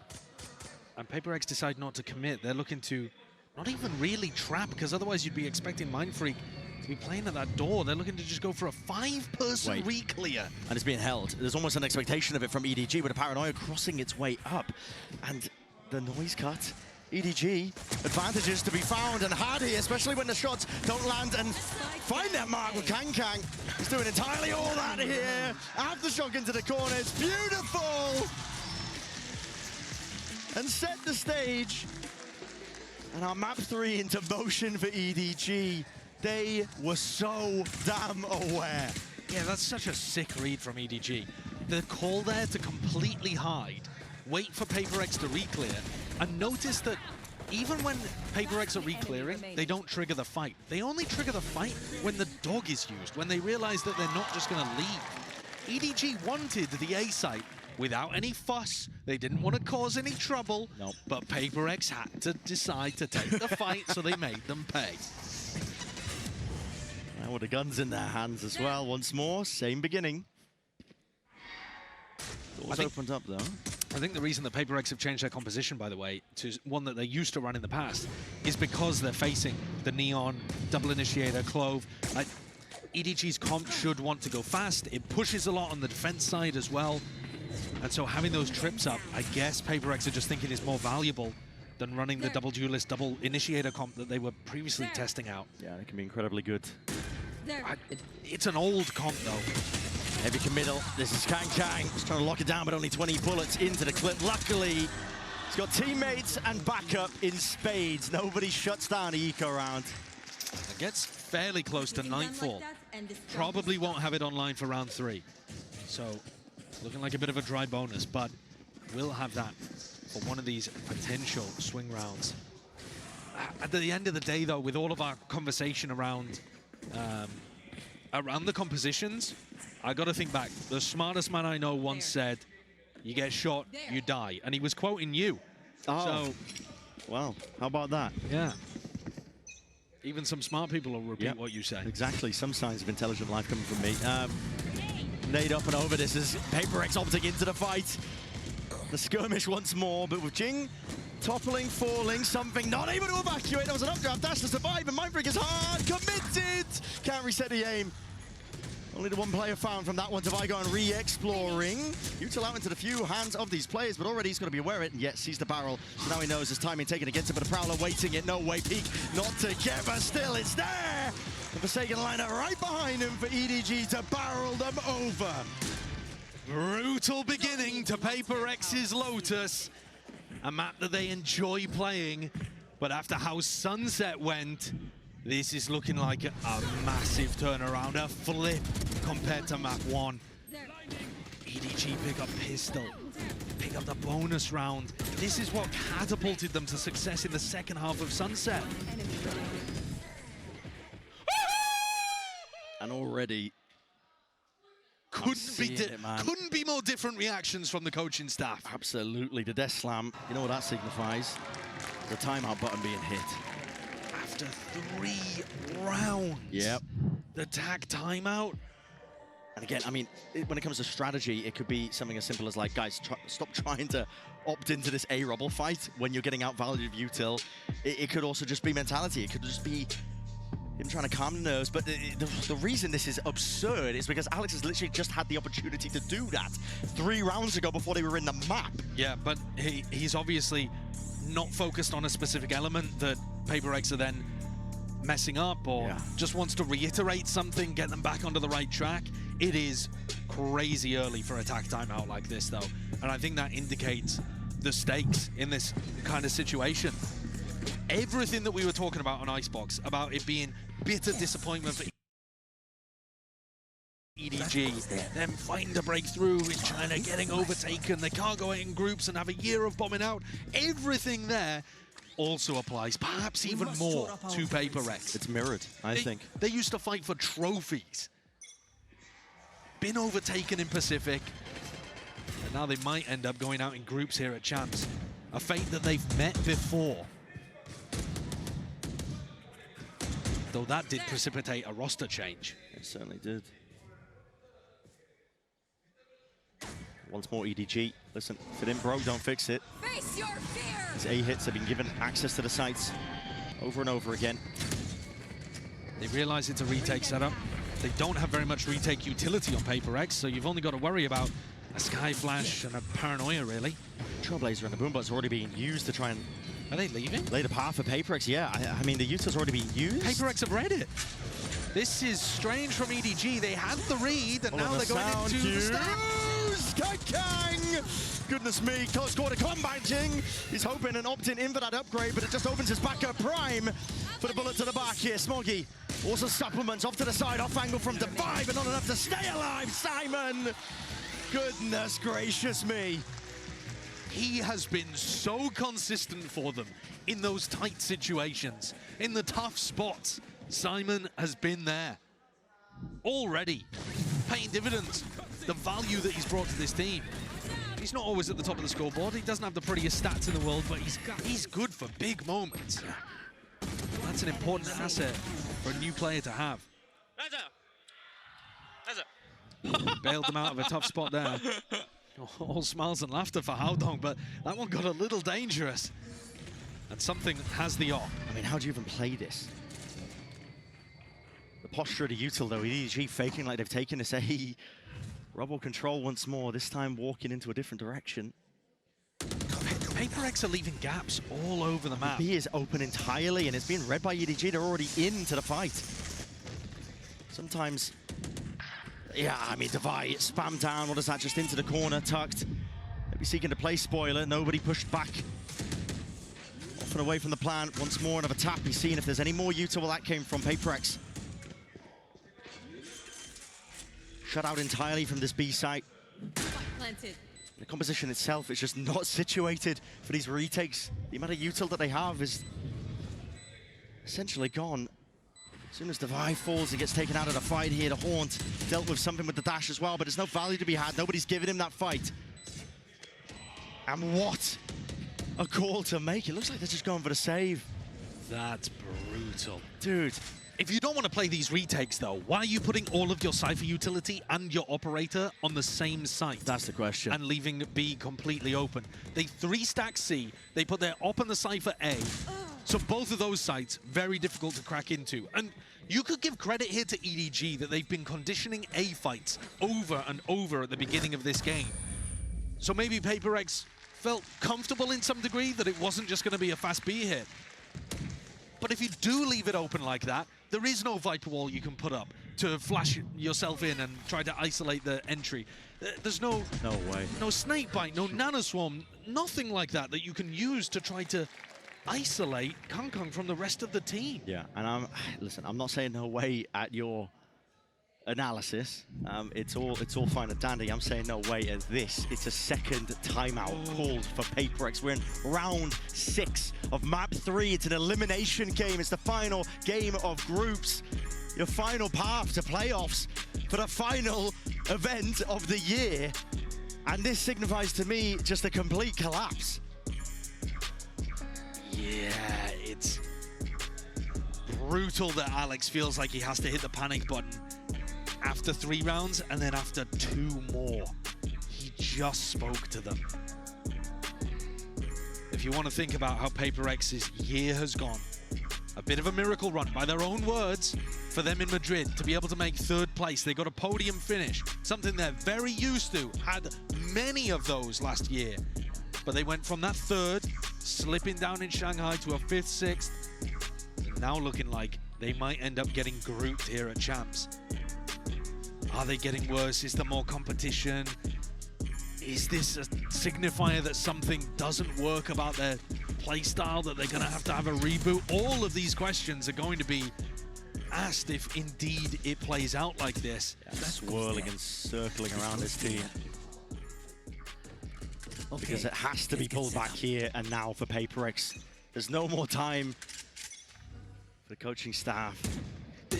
And PRX decide not to commit. They're looking to not even really trap, because otherwise you'd be expecting Mindfreak to be playing at that door. They're looking to just go for a 5-person re-clear. And it's being held. There's almost an expectation of it from EDG, with a Paranoia crossing its way up. And the noise cut EDG, advantages to be found and had here, especially when the shots don't land and find that mark with Kang. He's doing entirely all that here. Aftershock into the corner, it's beautiful! And set the stage. And our map 3 into motion for EDG. They were so damn aware. Yeah, that's such a sick read from EDG. The call there to completely hide, wait for PRX to re-clear, and notice that even when PRX are re-clearing, they don't trigger the fight. They only trigger the fight when the dog is used, when they realize that they're not just going to leave. EDG wanted the A site without any fuss. They didn't want to cause any trouble, nope. But PRX had to decide to take the fight, so they made them pay. Now with the guns in their hands as well, once more, same beginning. Doors opened up though. I think the reason that PRX have changed their composition, by the way, to one that they used to run in the past, is because they're facing the Neon, Double Initiator, Clove. EDG's comp should want to go fast. It pushes a lot on the defense side as well. And so having those trips up, I guess PRX are just thinking is more valuable than running the double duelist, double initiator comp that they were previously testing out. Yeah, it can be incredibly good. It's an old comp though. Heavy committal. This is Kang. He's trying to lock it down, but only 20 bullets into the clip. Luckily, he's got teammates and backup in spades. Nobody shuts down the eco round. It gets fairly close to Nightfall. Probably won't have it online for round 3. So, looking like a bit of a dry bonus, but we'll have that for one of these potential swing rounds. At the end of the day, though, with all of our conversation around the compositions, I got to think back. The smartest man I know once said, "You get shot, you die," and he was quoting you. Oh, so, well, how about that? Yeah. Even some smart people will repeat what you say. Exactly. Some signs of intelligent life coming from me. Nade up and over. This is PRX opting into the fight. The skirmish once more, but with Jing toppling, falling, something not able to evacuate. There was an updraft dash to survive, and Mindfreak is hard committed. Can't reset the aim. Only the one player found from that one. Devigon re-exploring. Util out into the few hands of these players, but already he's going to be aware of it, and yet sees the barrel. So now he knows his timing taken against it, but a Prowler waiting it. No way, peek. Not together, still it's there. The Forsaken lineup right behind him for EDG to barrel them over. Brutal beginning to PRX's Lotus. A map that they enjoy playing, but after how Sunset went, this is looking like a massive turnaround, a flip compared to map 1. EDG pick up pistol, pick up the bonus round. This is what catapulted them to success in the second half of Sunset. And already couldn't be more different reactions from the coaching staff. Absolutely, the death slam, you know what that signifies? The timeout button being hit. After 3 rounds, yep. The tag timeout. And again, I mean, when it comes to strategy, it could be something as simple as like, guys, stop trying to opt into this A-Rubble fight when you're getting outvalued of Util. It could also just be mentality. It could just be him trying to calm the nerves, but the reason this is absurd is because Alex has literally just had the opportunity to do that 3 rounds ago before they were in the map. Yeah, but he's obviously not focused on a specific element that PRX are then messing up, or just wants to reiterate something, get them back onto the right track. It is crazy early for a tag timeout like this, though, and I think that indicates the stakes in this kind of situation. Everything that we were talking about on Icebox, about it being bitter disappointment for EDG, them fighting to break through in China, getting overtaken, they can't go out in groups and have a year of bombing out. Everything there also applies, perhaps even more, to PRX. It's mirrored, I think. They used to fight for trophies. Been overtaken in Pacific, and now they might end up going out in groups here at Champs. A fate that they've met before. Though that did precipitate a roster change. It certainly did. Once more EDG. Listen, if it ain't broke, don't fix it. Face your fear. His A hits have been given access to the sites over and over again. They realize it's a retake setup. They don't have very much retake utility on PRX, so you've only got to worry about a Sky Flash and a Paranoia, really. Trailblazer and the Boombot's already being used to try and Are they leaving? Later path for PRX, yeah. I mean, the util's already been used. PRX have read it. This is strange from EDG. They had the read, and now they're going into the stack. Kang! Goodness me, close quarter combating. He's hoping and opting in for that upgrade, but it just opens his backup prime for the bullet to the back here. Smoggy also supplements off to the side, off angle from Divide, but not enough to stay alive. Simon! Goodness gracious me. He has been so consistent for them in those tight situations, in the tough spots. Simon has been there already, paying dividends. The value that he's brought to this team. He's not always at the top of the scoreboard. He doesn't have the prettiest stats in the world, but he's good for big moments. That's an important asset for a new player to have. Bailed them out of a tough spot there. All smiles and laughter for Haodong, but that one got a little dangerous. And something has the op. I mean, how do you even play this? The posture of the util, though, EDG faking like they've taken this A. Rubble control once more, this time walking into a different direction. PRX are leaving gaps all over the map. B is open entirely, and it's being read by EDG. They're already into the fight. Sometimes, yeah, I mean, Divide, spam down. What is that? Just into the corner, tucked. Maybe seeking to play spoiler. Nobody pushed back. Off and away from the plan. Once more, another tap. He's seeing if there's any more util. Well, that came from PRX. Shut out entirely from this B site. Planted. The composition itself is just not situated for these retakes. The amount of util that they have is essentially gone. As soon as Divide falls, he gets taken out of the fight here. The Haunt dealt with something with the dash as well, but there's no value to be had. Nobody's giving him that fight. And what a call to make. It looks like they're just going for the save. That's brutal. Dude. If you don't want to play these retakes, though, why are you putting all of your Cypher utility and your operator on the same site? That's the question. And leaving B completely open. They 3-stack C, they put their op and the Cypher A. So both of those sites, very difficult to crack into. And you could give credit here to EDG that they've been conditioning A fights over and over at the beginning of this game. So maybe PRX felt comfortable in some degree that it wasn't just going to be a fast B hit. But if you do leave it open like that, there is no Viper wall you can put up to flash yourself in and try to isolate the entry. There's no way. No snake bite, no nanoswarm, nothing like that that you can use to try to isolate Kangkong from the rest of the team. Yeah, and listen, I'm not saying no way at your analysis. It's all fine and dandy. I'm saying no way at this. It's a second timeout called for PRX. We're in round 6 of map 3. It's an elimination game. It's the final game of groups. Your final path to playoffs for the final event of the year. And this signifies to me just a complete collapse. Yeah, it's brutal that Alex feels like he has to hit the panic button after 3 rounds, and then after 2 more. He just spoke to them. If you want to think about how PRX's year has gone, a bit of a miracle run, by their own words, for them in Madrid to be able to make 3rd place. They got a podium finish, something they're very used to, had many of those last year. But they went from that 3rd, slipping down in Shanghai to a 5th, 6th, and now looking like they might end up getting grouped here at Champs. Are they getting worse? Is there more competition? Is this a signifier that something doesn't work about their playstyle, that they're going to have a reboot? All of these questions are going to be asked if indeed it plays out like this. Yeah, swirling and circling around this team. Because it has to be pulled back here and now for PRX. There's no more time for the coaching staff.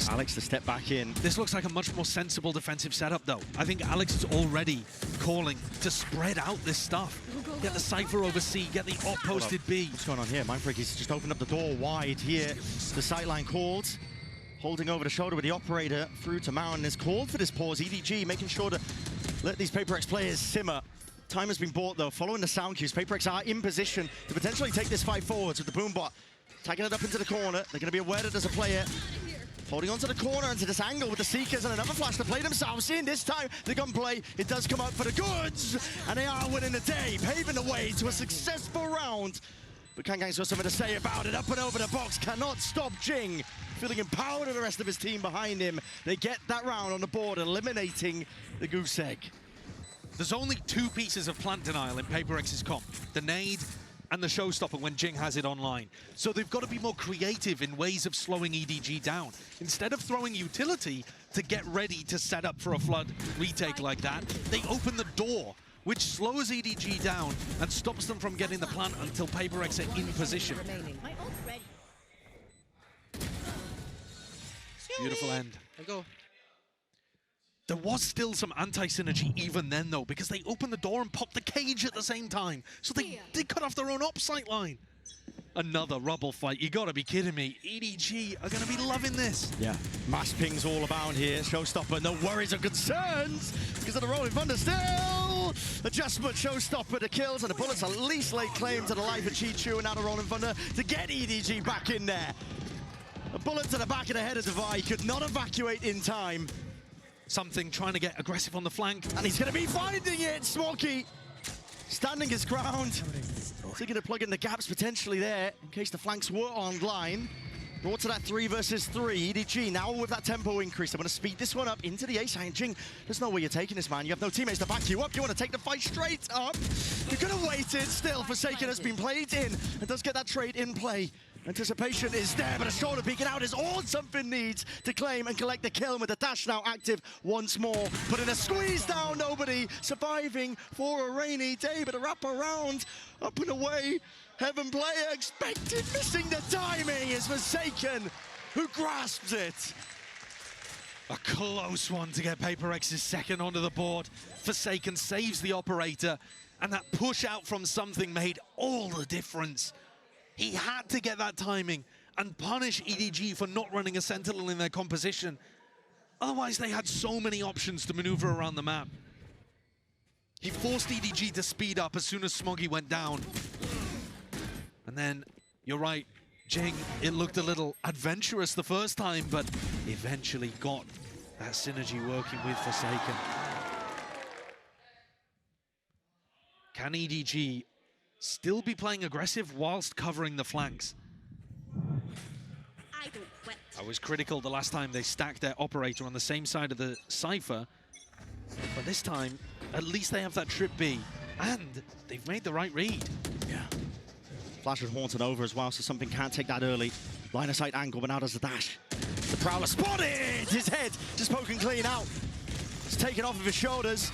Alex to step back in. This looks like a much more sensible defensive setup, though. I think Alex is already calling to spread out this stuff. Get the Cypher over C, get the op posted B. What's going on here? Mindfreak has just opened up the door wide here. The sightline called. Holding over the shoulder with the operator through to Mountain is called for this pause. EDG making sure to let these PRX players simmer. Time has been bought, though. Following the sound cues, PRX are in position to potentially take this fight forwards with the Boombot. Tagging it up into the corner. They're going to be aware that there's a player holding onto the corner into this angle with the Seekers and another flash to play themselves. Seeing this time the gunplay, it does come up for the goods, and they are winning the day, paving the way to a successful round But Kangang's got something to say about it. Up and over the box, cannot stop Jing. Feeling empowered with the rest of his team behind him. They get that round on the board, eliminating the goose egg. There's only two pieces of plant denial in PaperX's comp. The nade and the showstopper when Jing has it online. So they've got to be more creative in ways of slowing EDG down. Instead of throwing utility to get ready to set up for a flood retake like that, they open the door, which slows EDG down and stops them from getting the plant until PaperX are in position. Beautiful end. I go. There was still some anti-synergy even then, though, because they opened the door and popped the cage at the same time. So they cut off their own op sight line. Another rubble fight. You gotta be kidding me. EDG are gonna be loving this. Yeah, mass pings all about here. Showstopper, no worries or concerns because of the rolling thunder still. Adjustment, Showstopper to kills, and the bullets at least lay claim to the life of Chi-Chu, and now the rolling thunder to get EDG back in there. A bullet to the back of the head of Devi, could not evacuate in time. Something trying to get aggressive on the flank. And he's going to be finding it, Smokey. Standing his ground. Looking to plug in the gaps potentially there, in case the flanks were online. Brought to that 3 versus 3. EDG now with that tempo increase. I'm going to speed this one up into the ace. Jing, there's no way you're taking this, man. You have no teammates to back you up. You want to take the fight straight up. You could have waited. Still, Forsaken has been played in and does get that trade in play. Anticipation is there, but a shoulder peeking out is all something needs to claim and collect the kill with the dash now active once more. Putting a squeeze down, nobody surviving for a rainy day, but a wrap around, up and away. Heaven player expected, missing the timing is Forsaken, who grasps it. A close one to get PaperX's second onto the board. Forsaken saves the operator, and that push out from something made all the difference. He had to get that timing and punish EDG for not running a Sentinel in their composition. Otherwise, they had so many options to maneuver around the map. He forced EDG to speed up as soon as Smoggy went down. And then, you're right, Jing, it looked a little adventurous the first time, but eventually got that synergy working with Forsaken. Can EDG still be playing aggressive whilst covering the flanks? I was critical the last time they stacked their operator on the same side of the Cypher, but this time, at least they have that trip B, and they've made the right read. Yeah. Flash is haunting over as well, so something can't take that early. Line of sight angle, but now does the dash. The Prowler spotted! His head just poking clean out. It's taken off of his shoulders.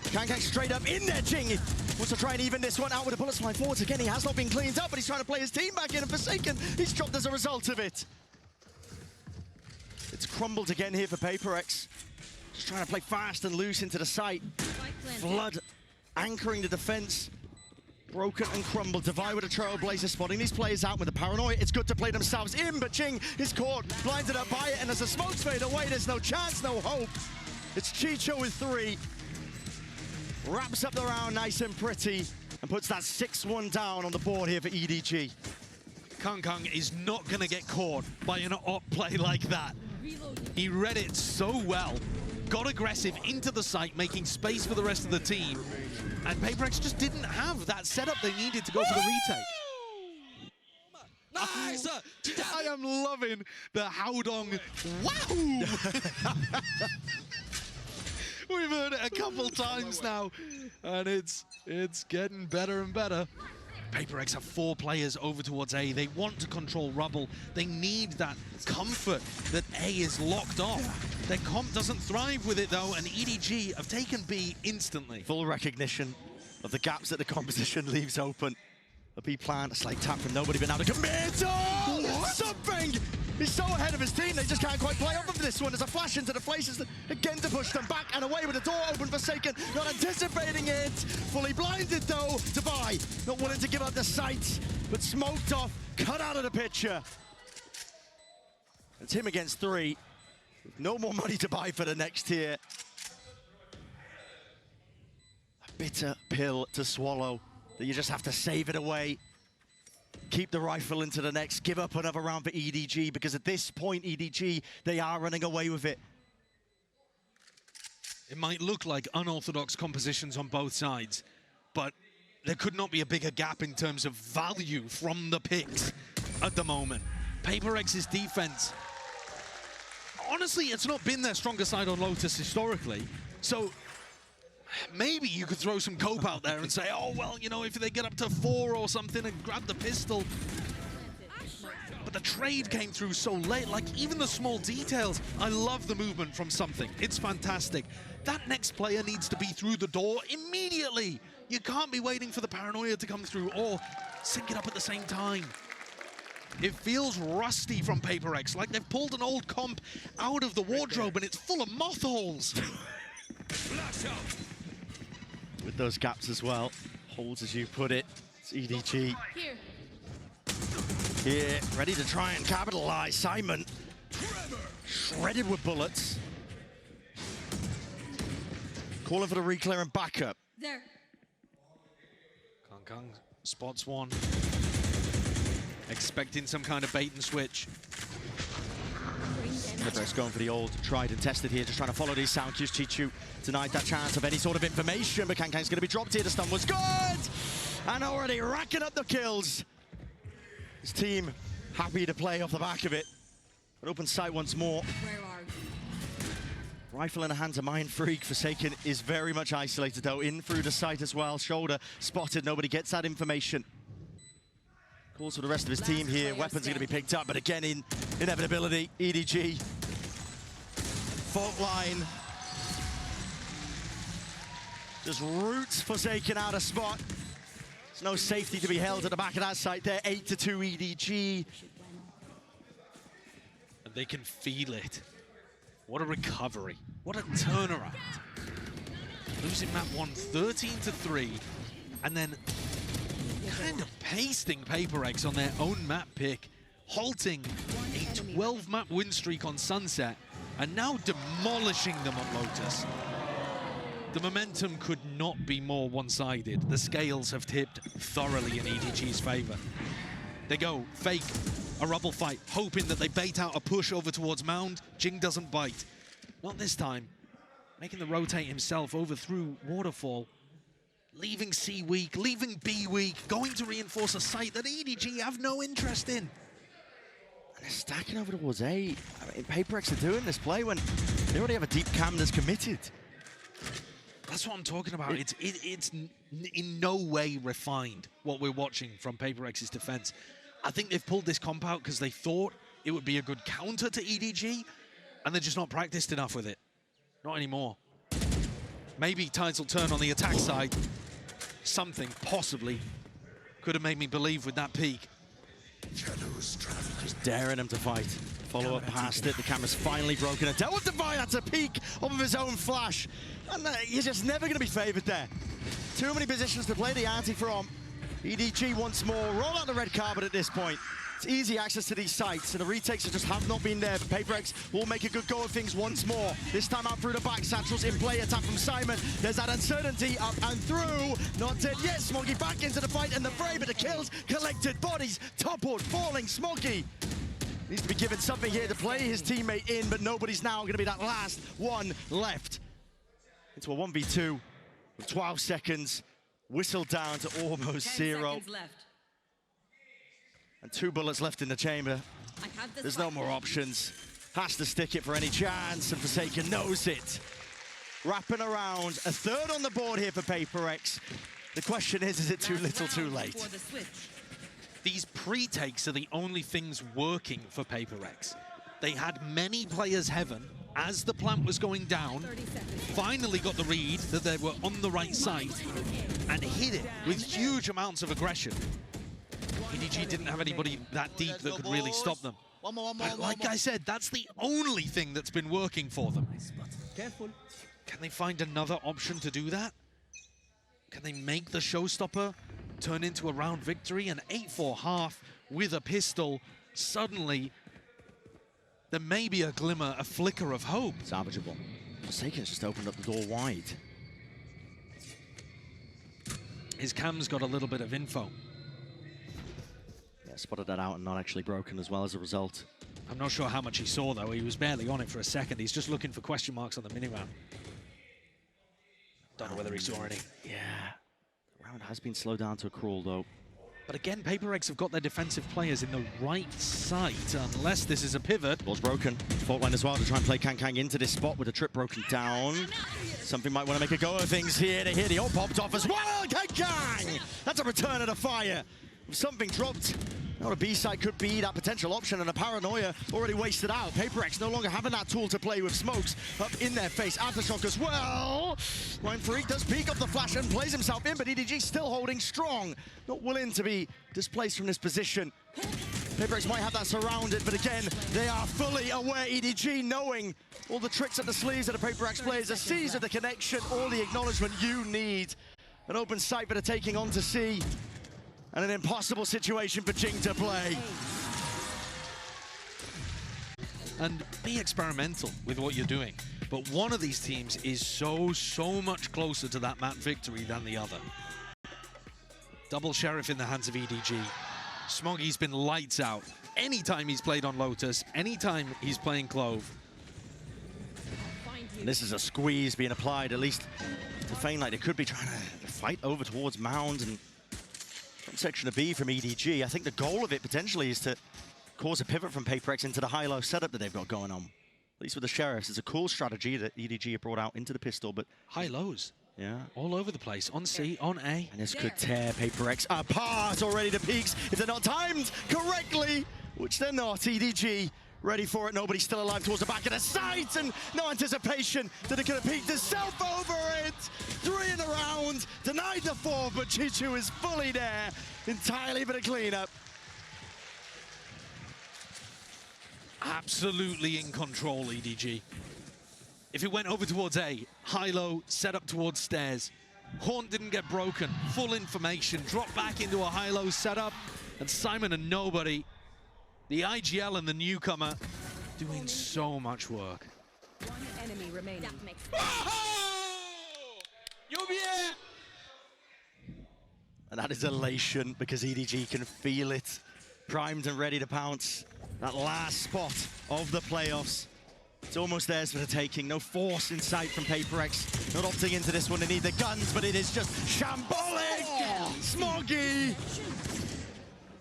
Kangkang straight up in there, Jing. Wants to try and even this one out with the bullets flying forwards again. He has not been cleaned up, but he's trying to play his team back in, and Forsaken, he's dropped as a result of it. It's crumbled again here for PaperX. Just trying to play fast and loose into the site. Flood anchoring the defense. Broken and crumbled. Devi with a trailblazer, spotting these players out with the paranoia. It's good to play themselves in, but Jing is caught, blinded up by it, and as the smokes fade away, there's no chance, no hope. It's Chi-Chu with 3. Wraps up the round nice and pretty, and puts that 6-1 down on the board here for EDG. Kangkang is not going to get caught by an op play like that. He read it so well, got aggressive into the site, making space for the rest of the team, and PaperX just didn't have that setup they needed to go for the retake. Nice! I am loving the Haodong wow! We've heard it a couple times now, and it's getting better and better. PaperX have 4 players over towards A. They want to control Rubble. They need that comfort that A is locked off. Their comp doesn't thrive with it, though, and EDG have taken B instantly. Full recognition of the gaps that the composition leaves open. A B plan, a slight tap from nobody, but now to commit! Oh, something! He's so ahead of his team, they just can't quite play off of this one. There's a flash into the faces again to push them back and away with the door open. Forsaken, not anticipating it. Fully blinded though, Devi, not willing to give up the sight, but smoked off, cut out of the picture. It's him against 3. No more money to buy for the next tier. A bitter pill to swallow, that you just have to save it away. Keep the rifle into the next, give up another round for EDG, because at this point, EDG, they are running away with it. It might look like unorthodox compositions on both sides, but there could not be a bigger gap in terms of value from the picks at the moment. PRX's defense, honestly, it's not been their stronger side on Lotus historically. So maybe you could throw some cope out there and say, oh, well, you know, if they get up to 4 or something and grab the pistol. But the trade came through so late, like even the small details. I love the movement from something. It's fantastic. That next player needs to be through the door immediately. You can't be waiting for the paranoia to come through or sync it up at the same time. It feels rusty from PRX, like they've pulled an old comp out of the wardrobe and it's full of moth holes. With those gaps as well. Holds, as you put it. It's EDG. Here, ready to try and capitalize. Simon, shredded with bullets. Calling for the reclear and backup. There. Kang spots one. Expecting some kind of bait and switch. PRX going for the old tried and tested here, just trying to follow these sound cues. Chichu denied that chance of any sort of information, but Kang's going to be dropped here. The stun was good! And already racking up the kills. His team happy to play off the back of it. But open sight once more. Where are you? Rifle in the hands of Mind Freak. Forsaken is very much isolated though, in through the sight as well. Shoulder spotted, nobody gets that information. Calls for the rest of his team here. Weapons are going to be picked up, but again, in inevitability, EDG. Fault line. Just roots Forsaken out of spot. There's no safety to be held at the back of that site there. 8-2 EDG. And they can feel it. What a recovery. What a turnaround. Losing map 1 13-3, and then kind of pasting PRX on their own map pick, halting a 12-map win streak on Sunset, and now demolishing them on Lotus. The momentum could not be more one-sided. The scales have tipped thoroughly in EDG's favor. They go fake a rubble fight, hoping that they bait out a push over towards Mound. Jing doesn't bite. Not this time. Making the rotate himself over through Waterfall. Leaving C weak, leaving B weak, going to reinforce a site that EDG have no interest in. And they're stacking over towards A. I mean, PRX are doing this play when they already have a deep cam that's committed. That's what I'm talking about. It's in no way refined, what we're watching from PRX's defense. I think they've pulled this comp out because they thought it would be a good counter to EDG, and they're just not practiced enough with it. Not anymore. Maybe tides will turn on the attack side. Something, possibly, could have made me believe with that peak. Just daring him to fight. Follow up past it. The camera's finally broken. And dealt with Divine. That's a peek off of his own flash. And he's just never going to be favored there. Too many positions to play the ante from. EDG once more. Roll out the red carpet at this point. It's easy access to these sites, and the retakes just have not been there. But PRX will make a good go of things once more. This time out through the back. Satchel's in play. Attack from Simon. There's that uncertainty up and through. Not dead yet. Smoggy back into the fight and the fray, but the kills collected. Bodies toppled, falling. Smoggy needs to be given something here to play his teammate in, but nobody's now going to be that last one left. Into a 1v2 with 12 seconds. Whistled down to almost 0. Left. And 2 bullets left in the chamber. There's no more options. Has to stick it for any chance, and Forsaken knows it. Wrapping around, a third on the board here for PRX. The question is it too little too late? These pre-takes are the only things working for PRX. They had many players heaven as the plant was going down, finally got the read that they were on the right side, and hit it with huge amounts of aggression. EDG didn't have anybody that deep that could really stop them. But like I said, that's the only thing that's been working for them. Careful. Can they find another option to do that? Can they make the showstopper turn into a round victory? An 8-4 half with a pistol. Suddenly, there may be a glimmer, a flicker of hope. Salvageable. Forsaken's just opened up the door wide. His cam's got a little bit of info. Yeah, spotted that out and not actually broken as well as a result. I'm not sure how much he saw, though. He was barely on it for a second. He's just looking for question marks on the mini-round. Don't know whether he saw any. Yeah. Round has been slowed down to a crawl, though. But again, PRX have got their defensive players in the right site, unless this is a pivot. Ball's broken. Fault line as well to try and play Kang into this spot with a trip broken down. Something might want to make a go of things here. They hear the ult popped off as well. Kang! That's a return of the fire. Something dropped. Now a B-side could be that potential option, and a paranoia already wasted out. PRX no longer having that tool to play with. Smokes up in their face. Aftershock as well. Mind Freak does peek up the flash and plays himself in, but EDG still holding strong. Not willing to be displaced from this position. PRX might have that surrounded, but again, they are fully aware, EDG, knowing all the tricks at the sleeves of the PRX players, a seize of the connection, all the acknowledgement you need. An open sight for the taking on to C. And an impossible situation for Jing to play. And be experimental with what you're doing. But one of these teams is so much closer to that map victory than the other. Double Sheriff in the hands of EDG. Smoggy's been lights out. Anytime he's played on Lotus, anytime he's playing Clove. And this is a squeeze being applied, at least to feign like they could be trying to fight over towards Mound and section of B from EDG. I think the goal of it potentially is to cause a pivot from PRX into the high-low setup that they've got going on. At least with the Sheriffs, it's a cool strategy that EDG have brought out into the pistol, but... High-lows. Yeah. All over the place, on C, on A. And this could tear PRX apart already to peaks if they're not timed correctly, which they're not. EDG ready for it. Nobody's still alive towards the back of the site, and no anticipation that it could have peeked itself over it. 3 in the round, denied the 4, but Chichu is fully there, entirely for the cleanup. Absolutely in control, EDG. If it went over towards A, high-low, set up towards stairs. Horn didn't get broken, full information, dropped back into a high-low setup, and Simon and nobody. The IGL and the newcomer doing so much work. One enemy remaining. That makes And that is elation because EDG can feel it. Primed and ready to pounce. That last spot of the playoffs. It's almost theirs for the taking. No force in sight from PRX. Not opting into this one. They need the guns, but it is just shambolic. Smoggy.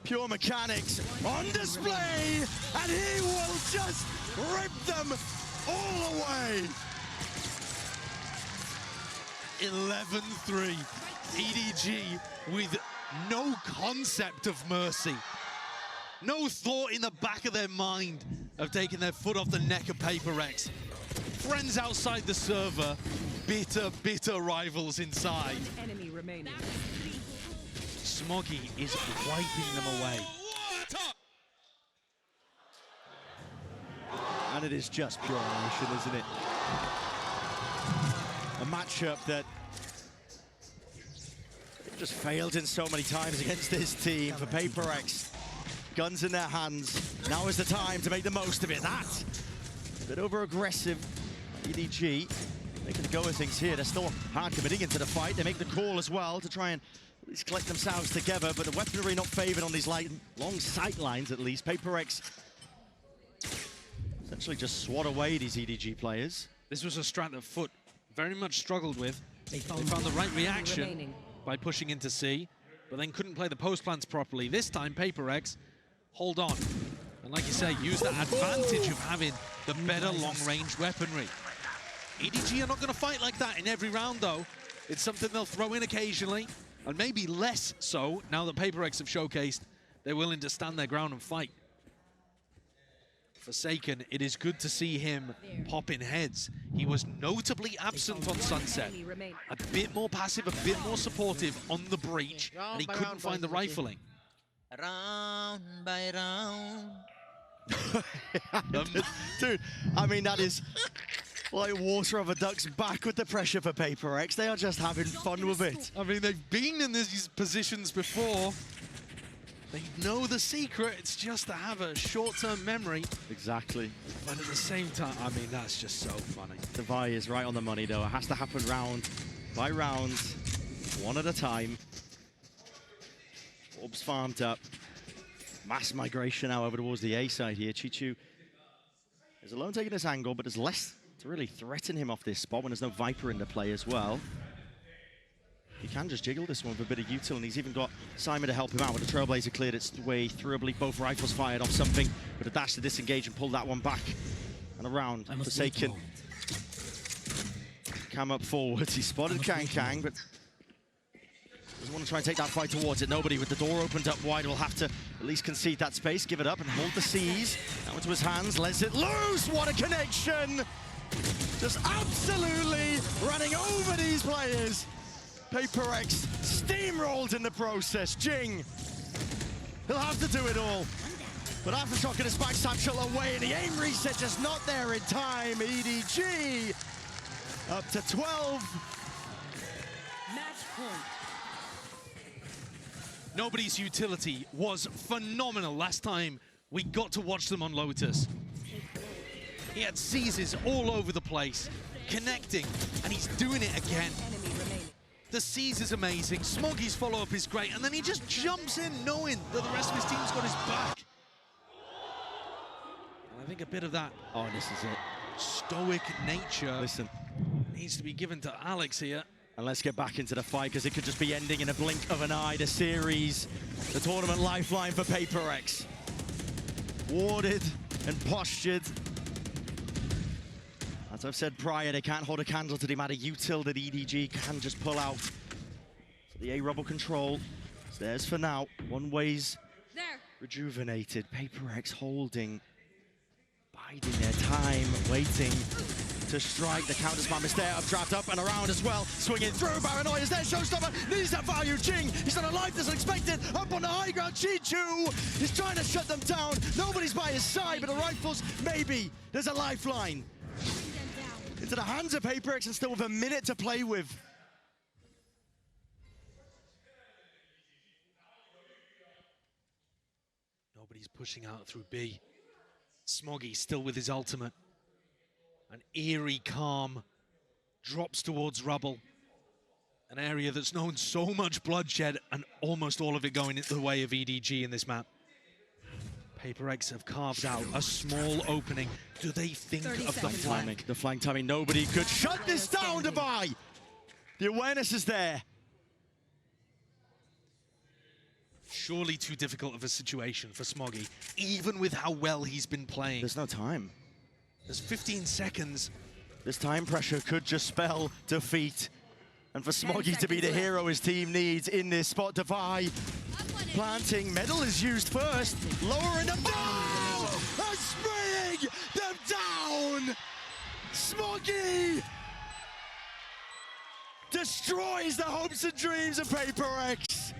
Pure mechanics on display, and he will just rip them all away. 11-3. EDG with no concept of mercy. No thought in the back of their mind of taking their foot off the neck of PRX. Friends outside the server, bitter rivals inside. One enemy remaining. Smoggy is wiping them away. And it is just pure elation, isn't it? A matchup that just failed in so many times against this team for PRX. Guns in their hands. Now is the time to make the most of it. That a bit over-aggressive. EDG making the go of things here. They're still hard committing into the fight. They make the call as well to try and at least collect themselves together, but the weaponry not favored on these long sight lines at least. PRX essentially just swat away these EDG players. This was a strat that Foot very much struggled with. They found the right reaction by pushing into C, but then couldn't play the post plants properly. This time, PRX hold on. And like you say, use that advantage of having the better long-range weaponry. EDG are not going to fight like that in every round, though. It's something they'll throw in occasionally, and maybe less so now that PRX have showcased they're willing to stand their ground and fight. Forsaken, it is good to see him pop in heads. He was notably absent on Sunset. A bit more passive, a bit more supportive on the breach, and he couldn't find the rifling. Round by round. Dude, I mean, that is like water off a duck's back with the pressure for PRX. They are just having fun with it. I mean, they've been in these positions before. They know the secret. It's just to have a short-term memory. Exactly. But at the same time, I mean, that's just so funny. Devi is right on the money, though. It has to happen round by round, one at a time. Orbs farmed up. Mass migration now over towards the A side here. Chichu is alone taking this angle, but there's less to really threaten him off this spot when there's no Viper in the play as well. He can just jiggle this one with a bit of util, and he's even got Simon to help him out. With the Trailblazer cleared its way through. I believe both rifles fired off something, but a dash to disengage and pull that one back and around. Forsaken. Cam up forwards. He spotted Kang, but doesn't want to try and take that fight towards it. Nobody with the door opened up wide will have to at least concede that space, give it up, and hold the C's. Now into his hands, lets it loose. What a connection! Just absolutely running over these players. PRX steamrolled in the process. Jing, he'll have to do it all. But Aftershock and his back satchel away, and the aim reset just not there in time. EDG up to 12. Match point. Nobody's utility was phenomenal last time we got to watch them on Lotus. He had seizes all over the place, connecting, and he's doing it again. The seize is amazing, Smoggy's follow-up is great, and then he just jumps in knowing that the rest of his team's got his back. And I think a bit of that This is it. stoic nature Listen. needs to be given to Alex here. And let's get back into the fight, because it could just be ending in a blink of an eye. The series, the tournament lifeline for PRX. Warded and postured. As I've said prior, they can't hold a candle to the amount of util that EDG can just pull out. So the A-Rubble control is theirs for now. One way's rejuvenated. PRX holding, biding their time, waiting to strike. The counter spam is there, updraft up and around as well. Swinging through, Paranoia is there, Showstopper needs that value. Jing, he's on a life that's unexpected. Up on the high ground, Chi-Chu is trying to shut them down. Nobody's by his side, but the rifles, maybe. There's a lifeline. Into the hands of PRX, and still with a minute to play with. Nobody's pushing out through B. Smoggy still with his ultimate. An eerie calm drops towards Rubble. An area that's known so much bloodshed, and almost all of it going into the way of EDG in this map. PRX have carved out a small opening. Do they think of the flank? The flank timing, nobody could shut this down, Dubai. The awareness is there. Surely too difficult of a situation for Smoggy, even with how well he's been playing. There's no time. There's 15 seconds. This time pressure could just spell defeat. And for Smoggy to be the hero his team needs in this spot, Defy planting, medal is used first, lowering them down, and spraying them down. Smoggy destroys the hopes and dreams of PRX.